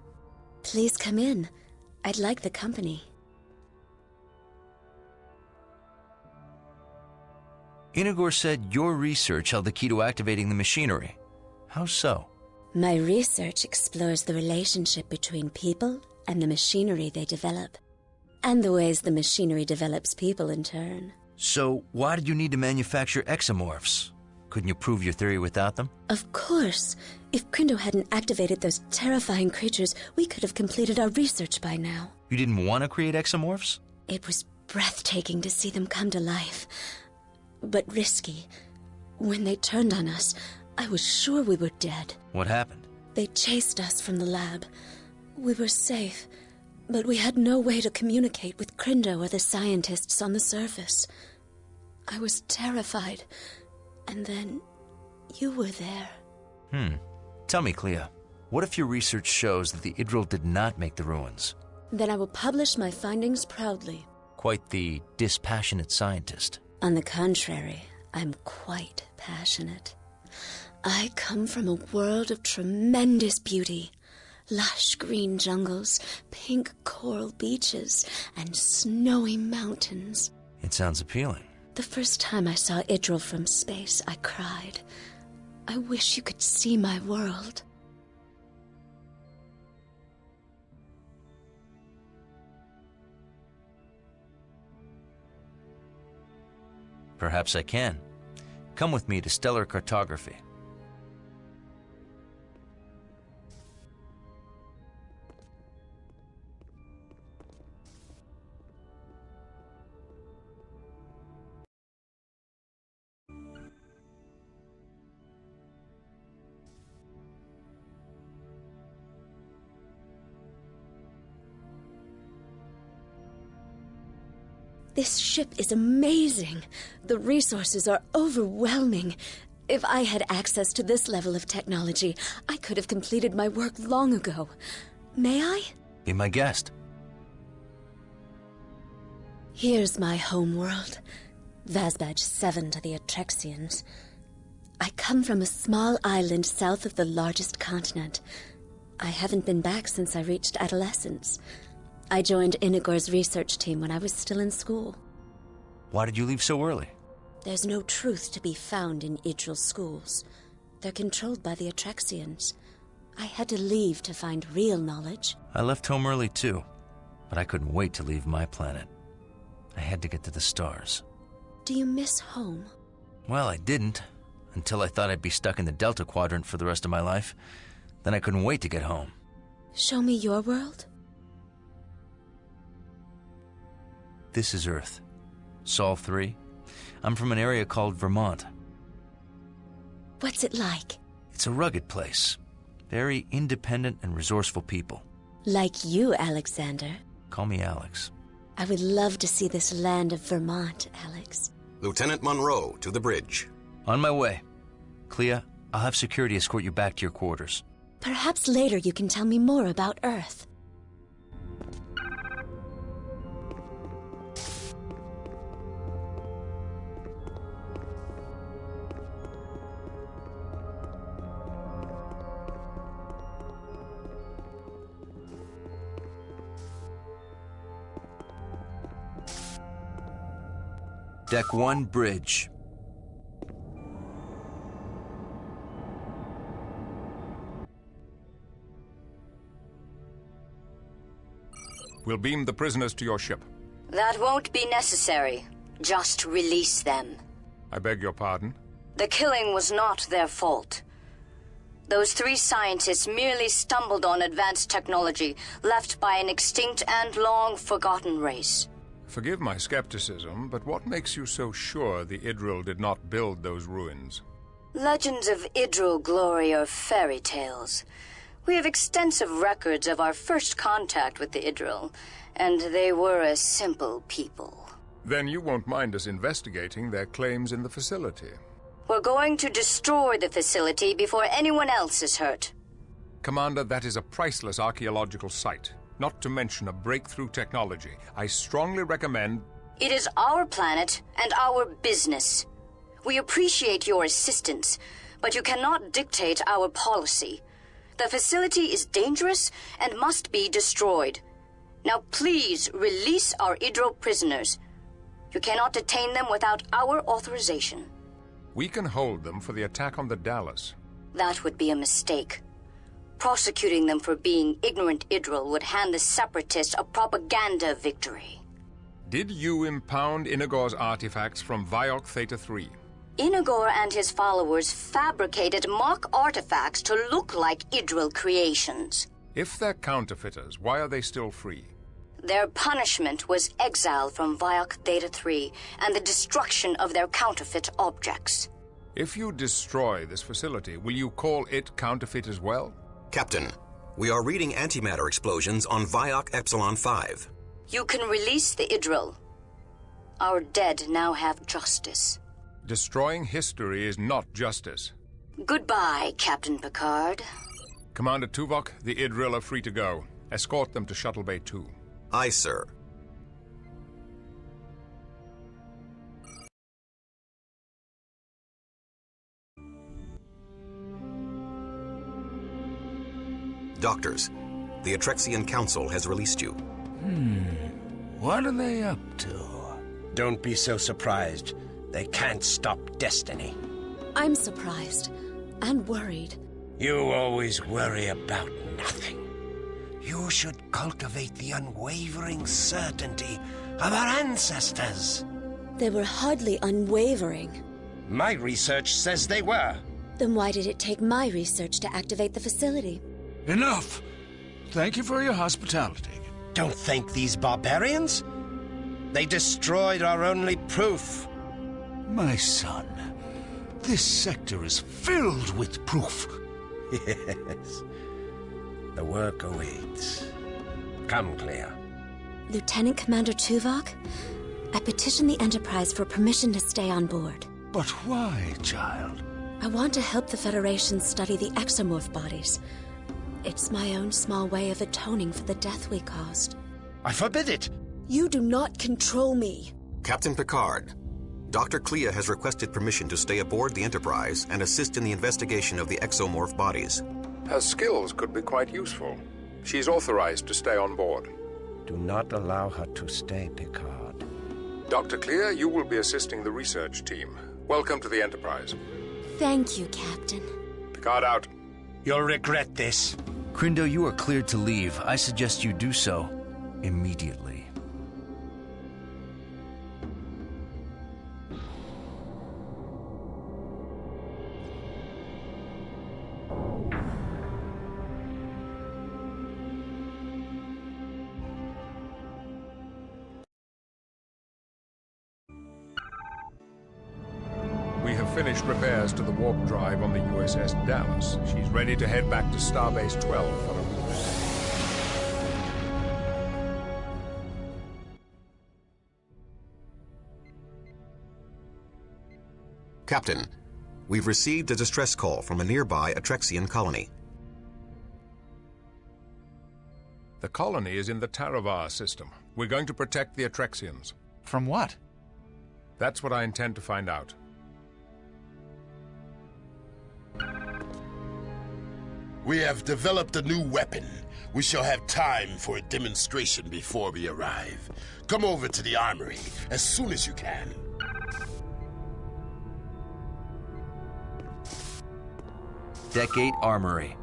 Please come in. I'd like the company. Inigor said your research held the key to activating the machinery. How so? My research explores the relationship between people and the machinery they develop. And the ways the machinery develops people in turn. So, why did you need to manufacture exomorphs? Couldn't you prove your theory without them? Of course. If Crindo hadn't activated those terrifying creatures, we could have completed our research by now. You didn't want to create exomorphs? It was breathtaking to see them come to life. But risky. When they turned on us, I was sure we were dead. What happened? They chased us from the lab. We were safe. But we had no way to communicate with Crindo or the scientists on the surface. I was terrified. And then, you were there. Tell me, Clea, what if your research shows that the Idril did not make the ruins? Then I will publish my findings proudly. Quite the dispassionate scientist. On the contrary, I'm quite passionate. I come from a world of tremendous beauty. Lush green jungles, pink coral beaches, and snowy mountains. It sounds appealing. The first time I saw Idril from space, I cried. I wish you could see my world. Perhaps I can. Come with me to stellar cartography. This ship is amazing. The resources are overwhelming. If I had access to this level of technology, I could have completed my work long ago. May I? Be my guest. Here's my home world. Vazbadge 7 to the Atrexians. I come from a small island south of the largest continent. I haven't been back since I reached adolescence. I joined Inigor's research team when I was still in school. Why did you leave so early? There's no truth to be found in Idril schools. They're controlled by the Atrexians. I had to leave to find real knowledge. I left home early too, but I couldn't wait to leave my planet. I had to get to the stars. Do you miss home? Well, I didn't, until I thought I'd be stuck in the Delta Quadrant for the rest of my life. Then I couldn't wait to get home. Show me your world? This is Earth. Sol 3. I'm from an area called Vermont. What's it like? It's a rugged place. Very independent and resourceful people. Like you, Alexander. Call me Alex. I would love to see this land of Vermont, Alex. Lieutenant Munro, to the bridge. On my way. Clea, I'll have security escort you back to your quarters. Perhaps later you can tell me more about Earth. Deck 1, bridge. We'll beam the prisoners to your ship. That won't be necessary. Just release them. I beg your pardon? The killing was not their fault. Those 3 scientists merely stumbled on advanced technology left by an extinct and long-forgotten race. Forgive my skepticism, but what makes you so sure the Idril did not build those ruins? Legends of Idril glory are fairy tales. We have extensive records of our first contact with the Idril, and they were a simple people. Then you won't mind us investigating their claims in the facility. We're going to destroy the facility before anyone else is hurt. Commander, that is a priceless archaeological site, not to mention a breakthrough technology. I strongly recommend... It is our planet and our business. We appreciate your assistance, but you cannot dictate our policy. The facility is dangerous and must be destroyed. Now please release our Idril prisoners. You cannot detain them without our authorization. We can hold them for the attack on the Dallas. That would be a mistake. Prosecuting them for being ignorant Idril would hand the Separatists a propaganda victory. Did you impound Inagor's artifacts from Viok Theta 3? Inagor and his followers fabricated mock artifacts to look like Idril creations. If they're counterfeiters, why are they still free? Their punishment was exile from Viok Theta 3 and the destruction of their counterfeit objects. If you destroy this facility, will you call it counterfeit as well? Captain, we are reading antimatter explosions on Viok Epsilon 5. You can release the Idril. Our dead now have justice. Destroying history is not justice. Goodbye, Captain Picard. Commander Tuvok, the Idril are free to go. Escort them to Shuttle Bay 2. Aye, sir. Doctors, the Atrexian Council has released you. What are they up to? Don't be so surprised. They can't stop destiny. I'm surprised and worried. You always worry about nothing. You should cultivate the unwavering certainty of our ancestors. They were hardly unwavering. My research says they were. Then why did it take my research to activate the facility? Enough! Thank you for your hospitality. Don't thank these barbarians. They destroyed our only proof. My son, this sector is filled with proof. Yes. The work awaits. Come, Clea. Lieutenant Commander Tuvok, I petitioned the Enterprise for permission to stay on board. But why, child? I want to help the Federation study the exomorph bodies. It's my own small way of atoning for the death we caused. I forbid it! You do not control me. Captain Picard, Dr. Clea has requested permission to stay aboard the Enterprise and assist in the investigation of the exomorph bodies. Her skills could be quite useful. She's authorized to stay on board. Do not allow her to stay, Picard. Dr. Clear, you will be assisting the research team. Welcome to the Enterprise. Thank you, Captain. Picard out. You'll regret this. Crindo, you are cleared to leave. I suggest you do so immediately. We have finished repairs to the warp drive on the USS Dallas. She's ready to head back to Starbase 12 for a reboot. Captain, we've received a distress call from a nearby Atrexian colony. The colony is in the Taravar system. We're going to protect the Atrexians. From what? That's what I intend to find out. We have developed a new weapon. We shall have time for a demonstration before we arrive. Come over to the armory as soon as you can. Deck 8 Armory.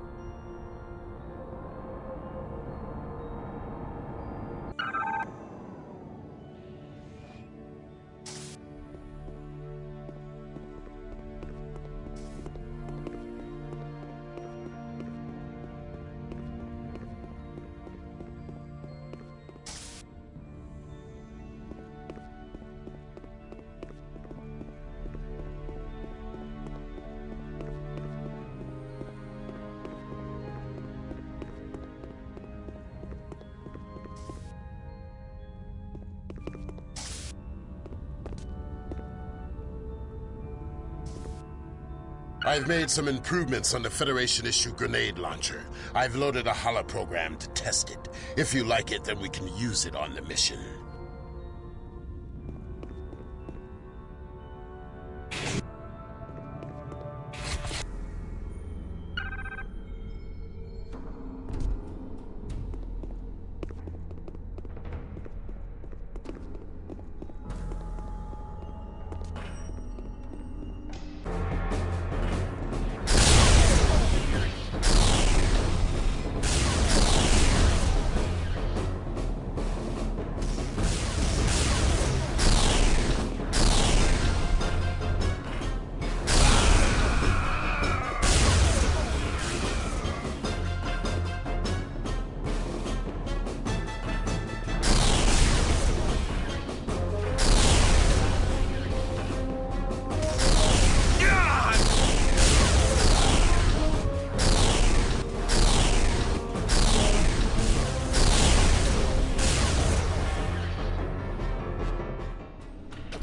I've made some improvements on the Federation-issue grenade launcher. I've loaded a holoprogram to test it. If you like it, then we can use it on the mission.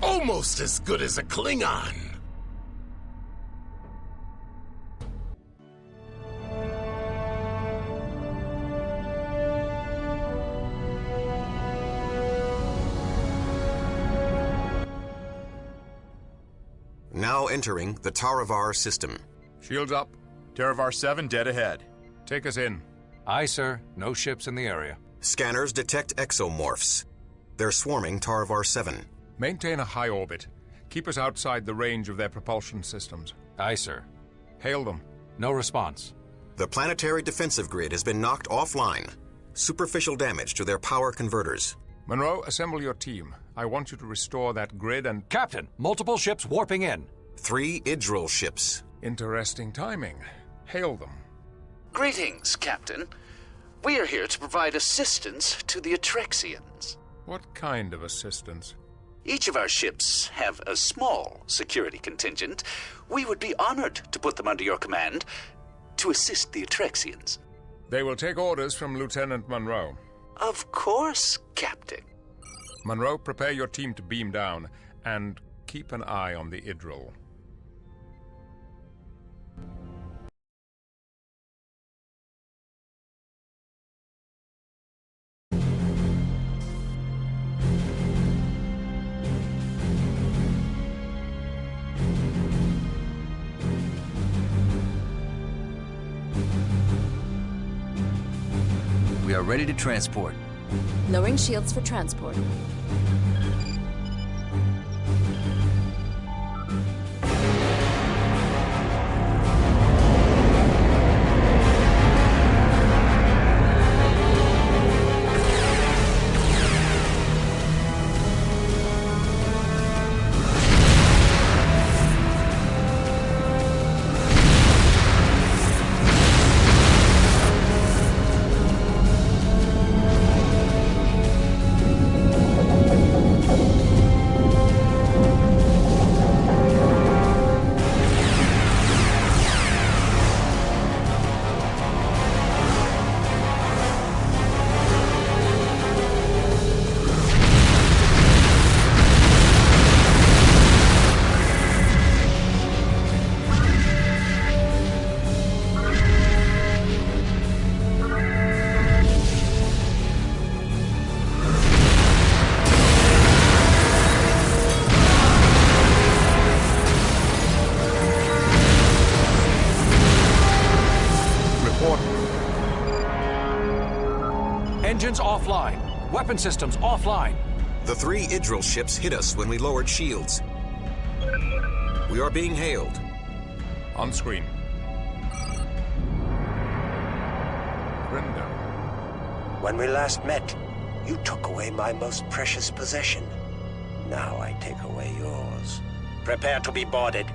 Almost as good as a Klingon. Now entering the Taravar system. Shields up. Taravar 7 dead ahead. Take us in. Aye, sir. No ships in the area. Scanners detect exomorphs. They're swarming Taravar 7. Maintain a high orbit. Keep us outside the range of their propulsion systems. Aye, sir. Hail them. No response. The planetary defensive grid has been knocked offline. Superficial damage to their power converters. Munro, assemble your team. I want you to restore that grid and... Captain, multiple ships warping in. 3 Idril ships. Interesting timing. Hail them. Greetings, Captain. We are here to provide assistance to the Atrexians. What kind of assistance? Each of our ships have a small security contingent. We would be honored to put them under your command to assist the Atrexians. They will take orders from Lieutenant Munro. Of course, Captain. Munro, prepare your team to beam down, and keep an eye on the Idril. We are ready to transport. Lowering shields for transport. Engines offline. Weapon systems offline. The 3 Idril ships hit us when we lowered shields. We are being hailed. On screen. Grindo. When we last met, you took away my most precious possession. Now I take away yours. Prepare to be boarded.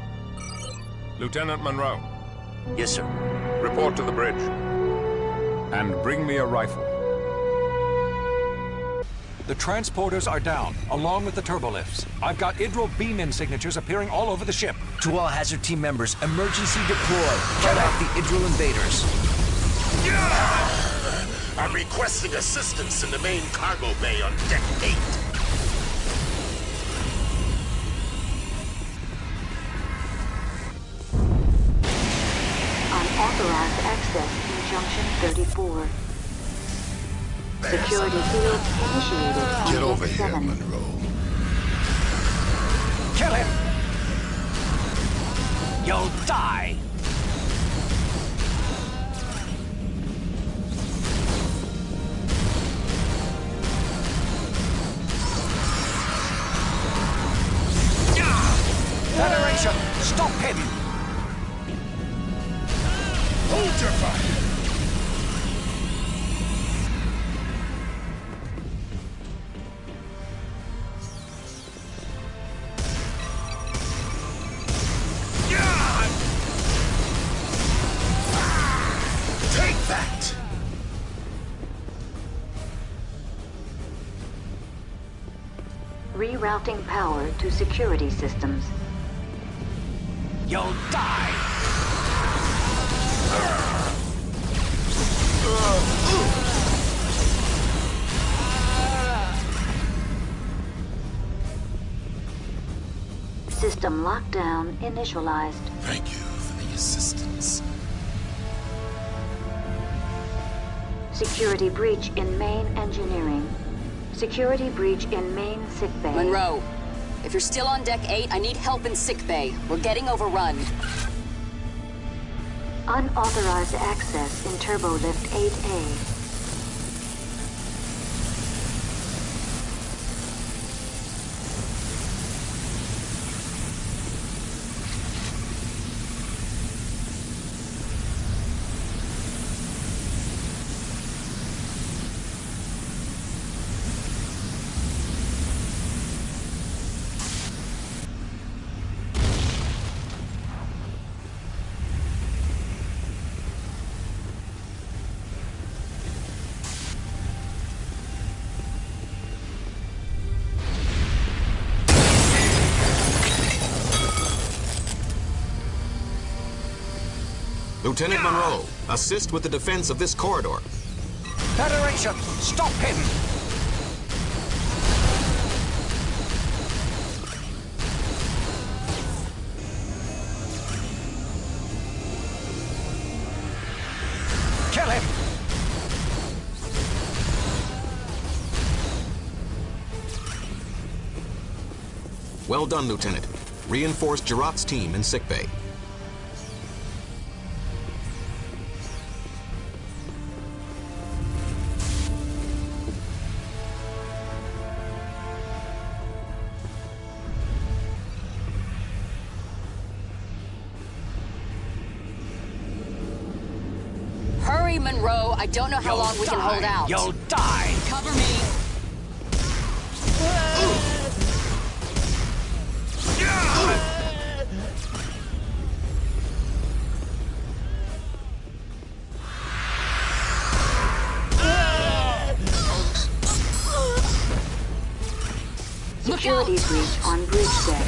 Lieutenant Munro. Yes, sir. Report to the bridge. And bring me a rifle. The transporters are down, along with the turbolifts. I've got Idril beam-in signatures appearing all over the ship. To all hazard team members, emergency deploy. Cut off the Idril invaders. I'm requesting assistance in the main cargo bay on Deck 8. Unauthorized access in Junction 34. Security field initiated on Get over Deck here, 7. Munro. Kill him! You'll die! Federation, stop him! Hold your fire! Take that! Rerouting power to security systems. You'll die! System lockdown initialized. Thank you for the assistance. Security breach in main engineering. Security breach in main sickbay. Munro, if you're still on Deck 8, I need help in sickbay. We're getting overrun. Unauthorized access in Turbolift 8A. Lieutenant Munro, assist with the defense of this corridor. Federation, stop him! Kill him! Well done, Lieutenant. Reinforce Girat's team in sickbay. Hurry, Munro. I don't know how long we can hold out. You'll die! Cover me. Security breach on bridge deck.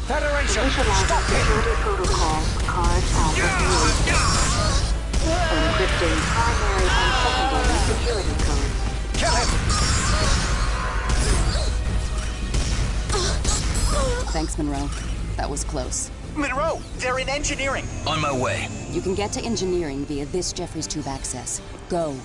Federation, Initialize stop security him! protocol Picard Alpha 3. Encrypting primary and secondary security codes. Kill him! Thanks, Munro. That was close. Munro, they're in engineering! On my way. You can get to engineering via this Jeffries tube access. Go.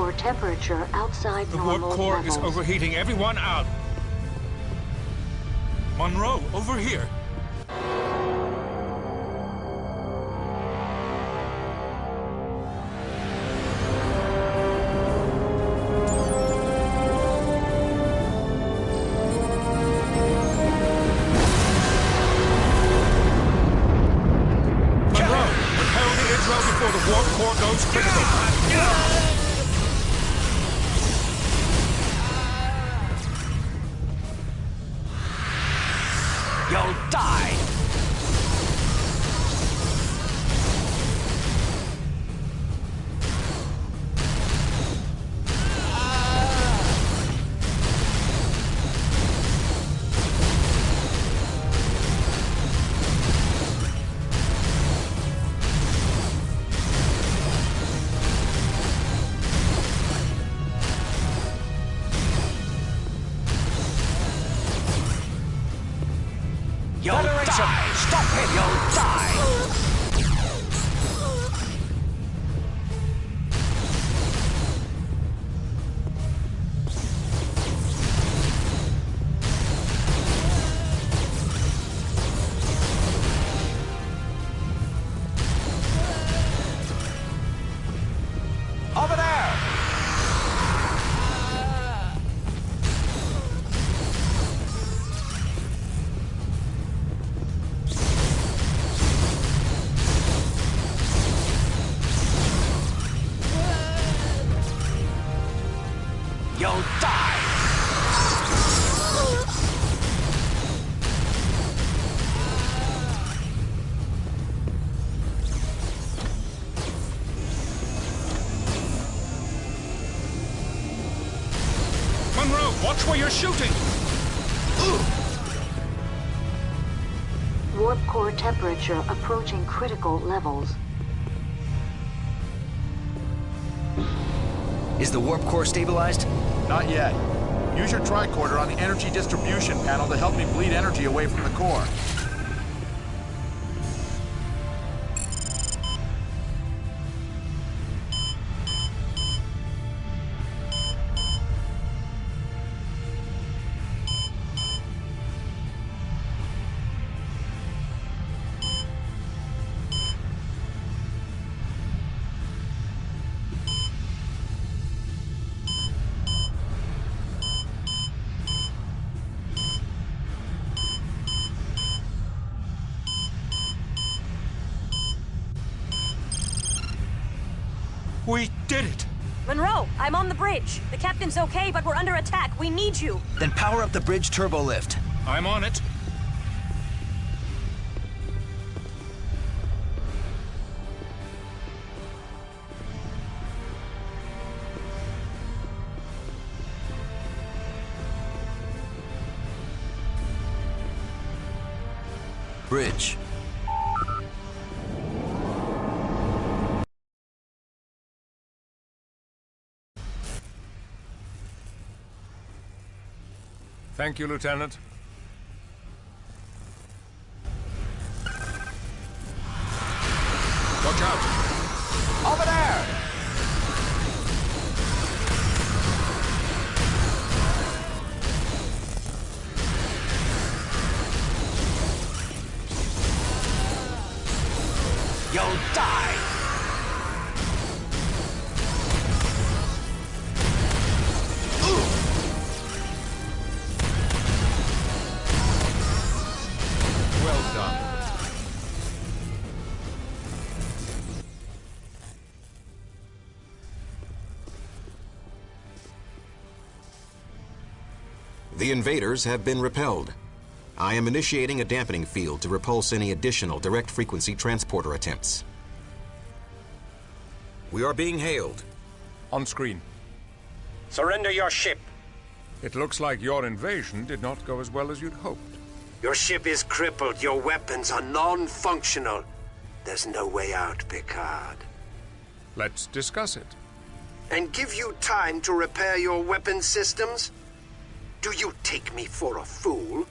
core temperature outside The warp normal core levels. is overheating. Everyone out! Munro, over here! You'll die! Stop him! You'll die! Over there! You'll die! Munro, watch where you're shooting! Warp core temperature approaching critical levels. Is the warp core stabilized? Not yet. Use your tricorder on the energy distribution panel to help me bleed energy away from the core. We did it! Munro, I'm on the bridge. The captain's okay, but we're under attack. We need you. Then power up the bridge turbo lift. I'm on it. Bridge. Thank you, Lieutenant. Watch out! Over there! You'll die! Well done. The invaders have been repelled. I am initiating a dampening field to repulse any additional direct frequency transporter attempts. We are being hailed. On screen. Surrender your ship. It looks like your invasion did not go as well as you'd hoped. Your ship is crippled. Your weapons are non-functional. There's no way out, Picard. Let's discuss it. And give you time to repair your weapon systems? Do you take me for a fool?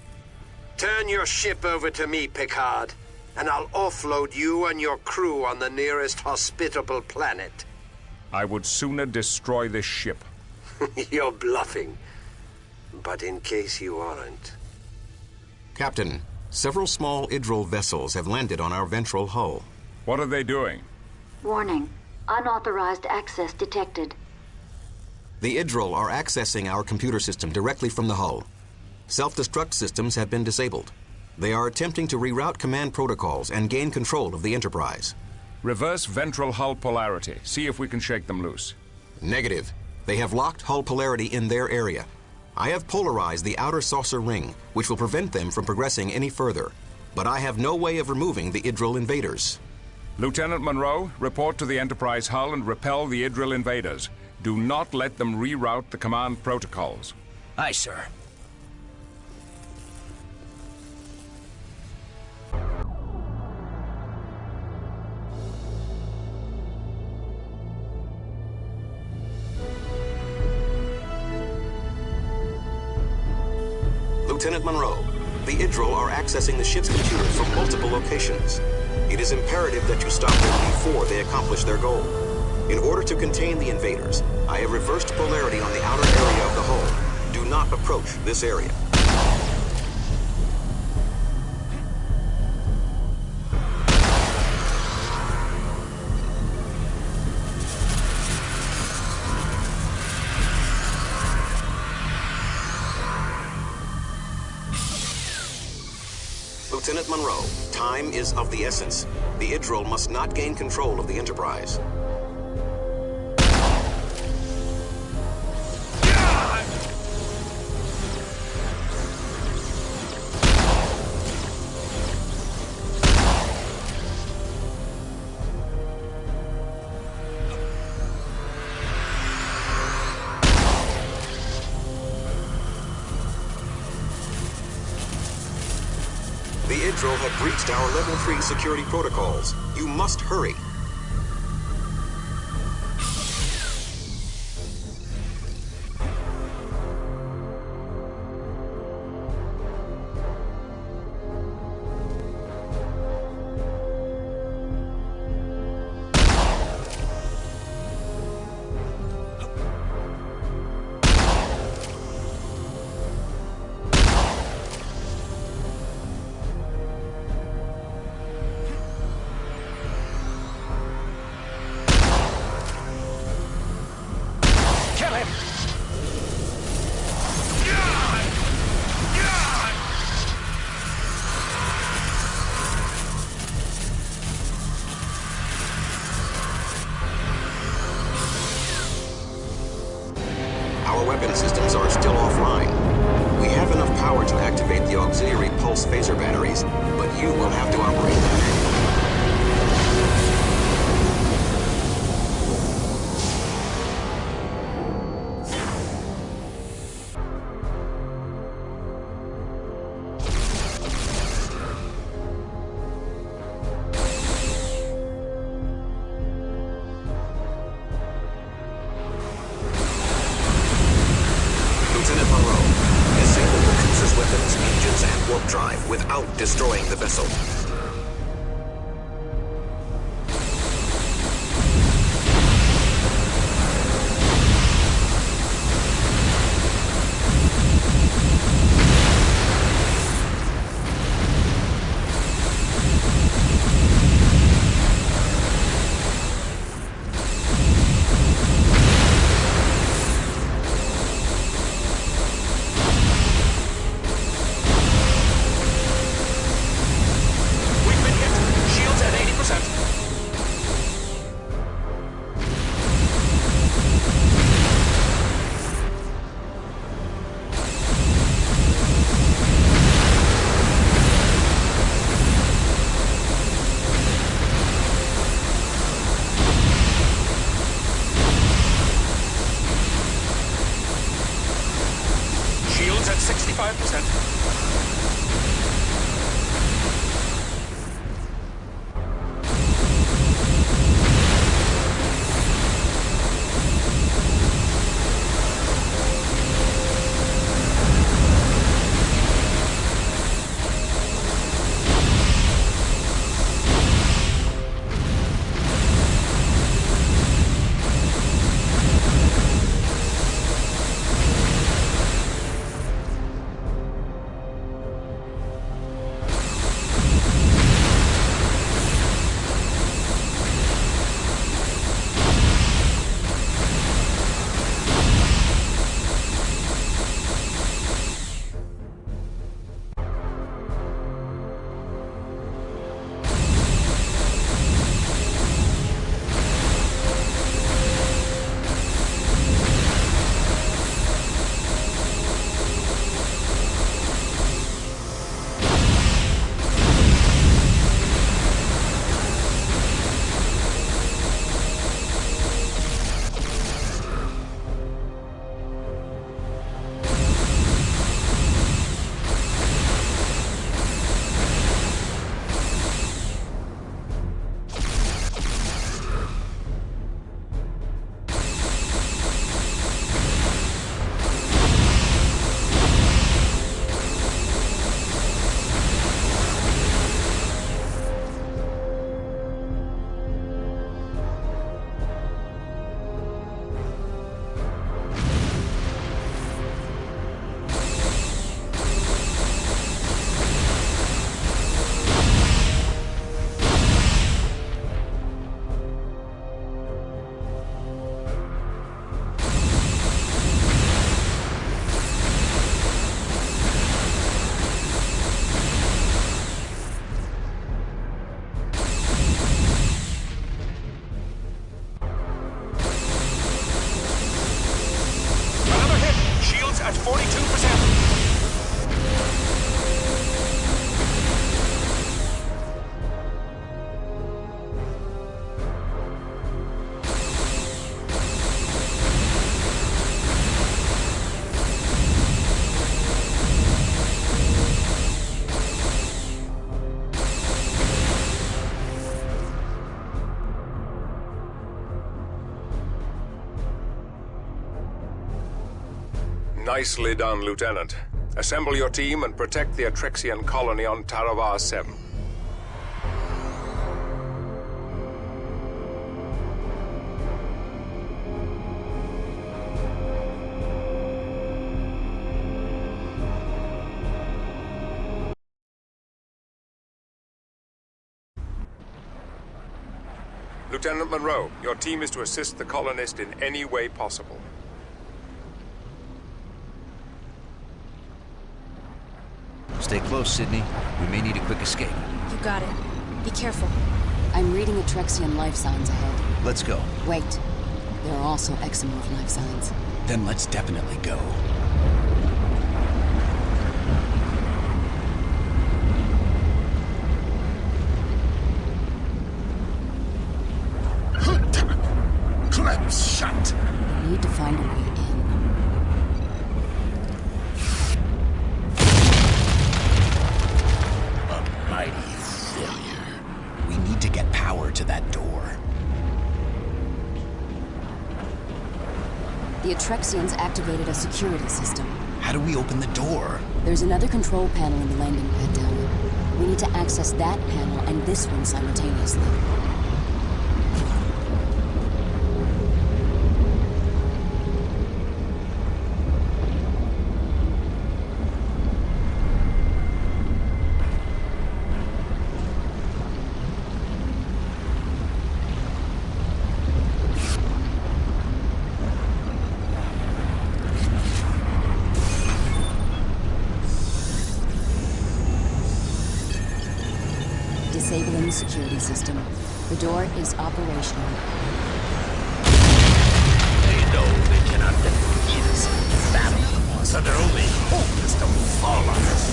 Turn your ship over to me, Picard, and I'll offload you and your crew on the nearest hospitable planet. I would sooner destroy this ship. You're bluffing. But in case you aren't... Captain, several small Idril vessels have landed on our ventral hull. What are they doing? Warning. Unauthorized access detected. The Idril are accessing our computer system directly from the hull. Self-destruct systems have been disabled. They are attempting to reroute command protocols and gain control of the Enterprise. Reverse ventral hull polarity. See if we can shake them loose. Negative. They have locked hull polarity in their area. I have polarized the outer saucer ring, which will prevent them from progressing any further. But I have no way of removing the Idril invaders. Lieutenant Munro, report to the Enterprise hull and repel the Idril invaders. Do not let them reroute the command protocols. Aye, sir. Lieutenant Munro, the Idril are accessing the ship's computers from multiple locations. It is imperative that you stop them before they accomplish their goal. In order to contain the invaders, I have reversed polarity on the outer area of the hull. Do not approach this area. Lieutenant Munro, time is of the essence. The Idril must not gain control of the Enterprise. The Idril have breached our Level 3 security protocols. You must hurry. Our weapon systems are still offline. We have enough power to activate the auxiliary pulse phaser batteries, but you will have to operate them manually. Lieutenant Munro, disable the cruiser's weapons, engines, and warp drive without destroying the vessel. Nicely done, Lieutenant. Assemble your team and protect the Atrexian colony on Taravar 7. Lieutenant Munro, your team is to assist the colonist in any way possible. Stay close, Sydney. We may need a quick escape. You got it. Be careful. I'm reading Atrexian life signs ahead. Let's go. Wait. There are also exomorph life signs. Then let's definitely go. Clamps shut. We need to find a way in. A mighty failure. We need to get power to that door. The Atrexians activated a security system. How do we open the door? There's another control panel in the landing pad tower. We need to access that panel and this one simultaneously. Disabling the security system. The door is operational. They know they cannot defeat us in battle, so their only hope is to fall on us.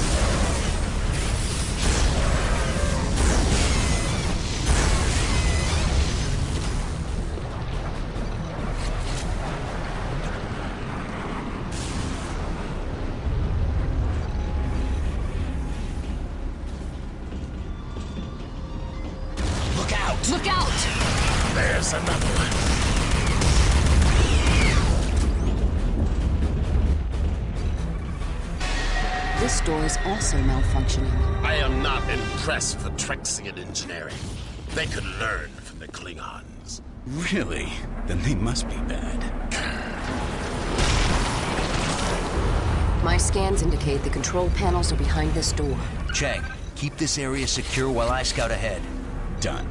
Look out! There's another one. This door is also malfunctioning. I am not impressed with Atrexian engineering. They could learn from the Klingons. Really? Then they must be bad. My scans indicate the control panels are behind this door. Chang, keep this area secure while I scout ahead. Done.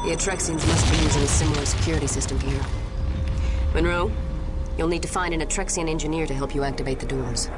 The Atrexians must be using a similar security system here. Munro, you'll need to find an Atrexian engineer to help you activate the doors.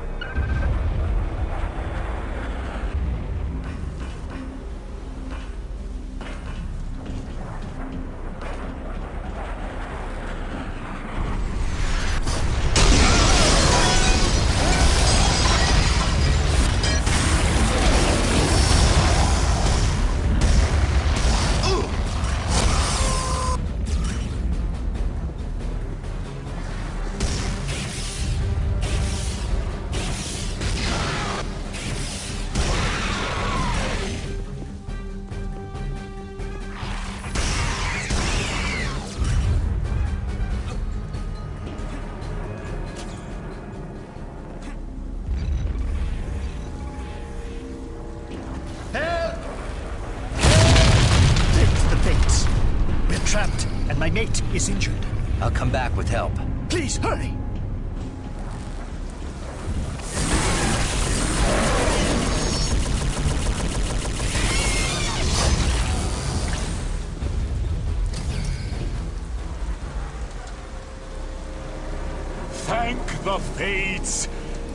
and my mate is injured. I'll come back with help. Please, hurry! Thank the Fates!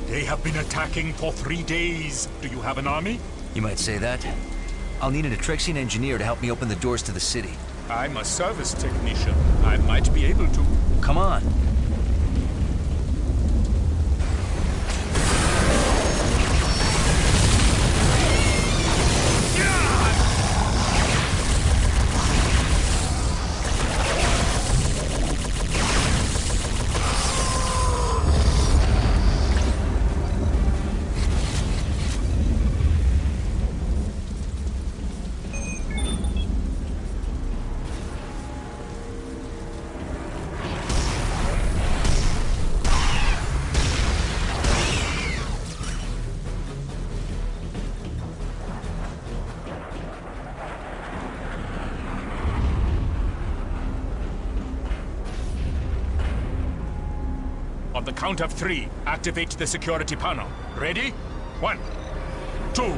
They have been attacking for 3 days. Do you have an army? You might say that. I'll need an Atrexian engineer to help me open the doors to the city. I'm a service technician. I might be able to. Come on. On the count of 3, activate the security panel. Ready? 1, 2,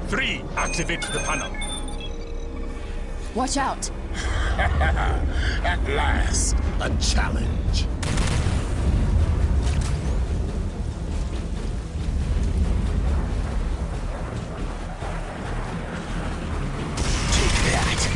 3. Activate the panel. Watch out! At last, a challenge. Take that.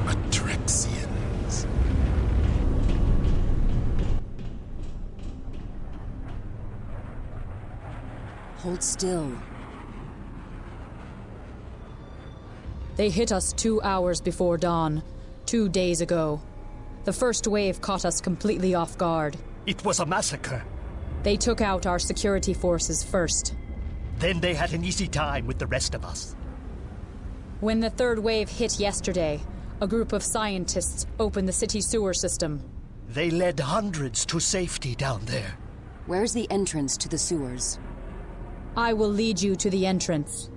Atrexians. Hold still. They hit us 2 hours before dawn, 2 days ago. The first wave caught us completely off guard. It was a massacre. They took out our security forces first. Then they had an easy time with the rest of us. When the third wave hit yesterday, a group of scientists opened the city sewer system. They led hundreds to safety down there. Where's the entrance to the sewers? I will lead you to the entrance.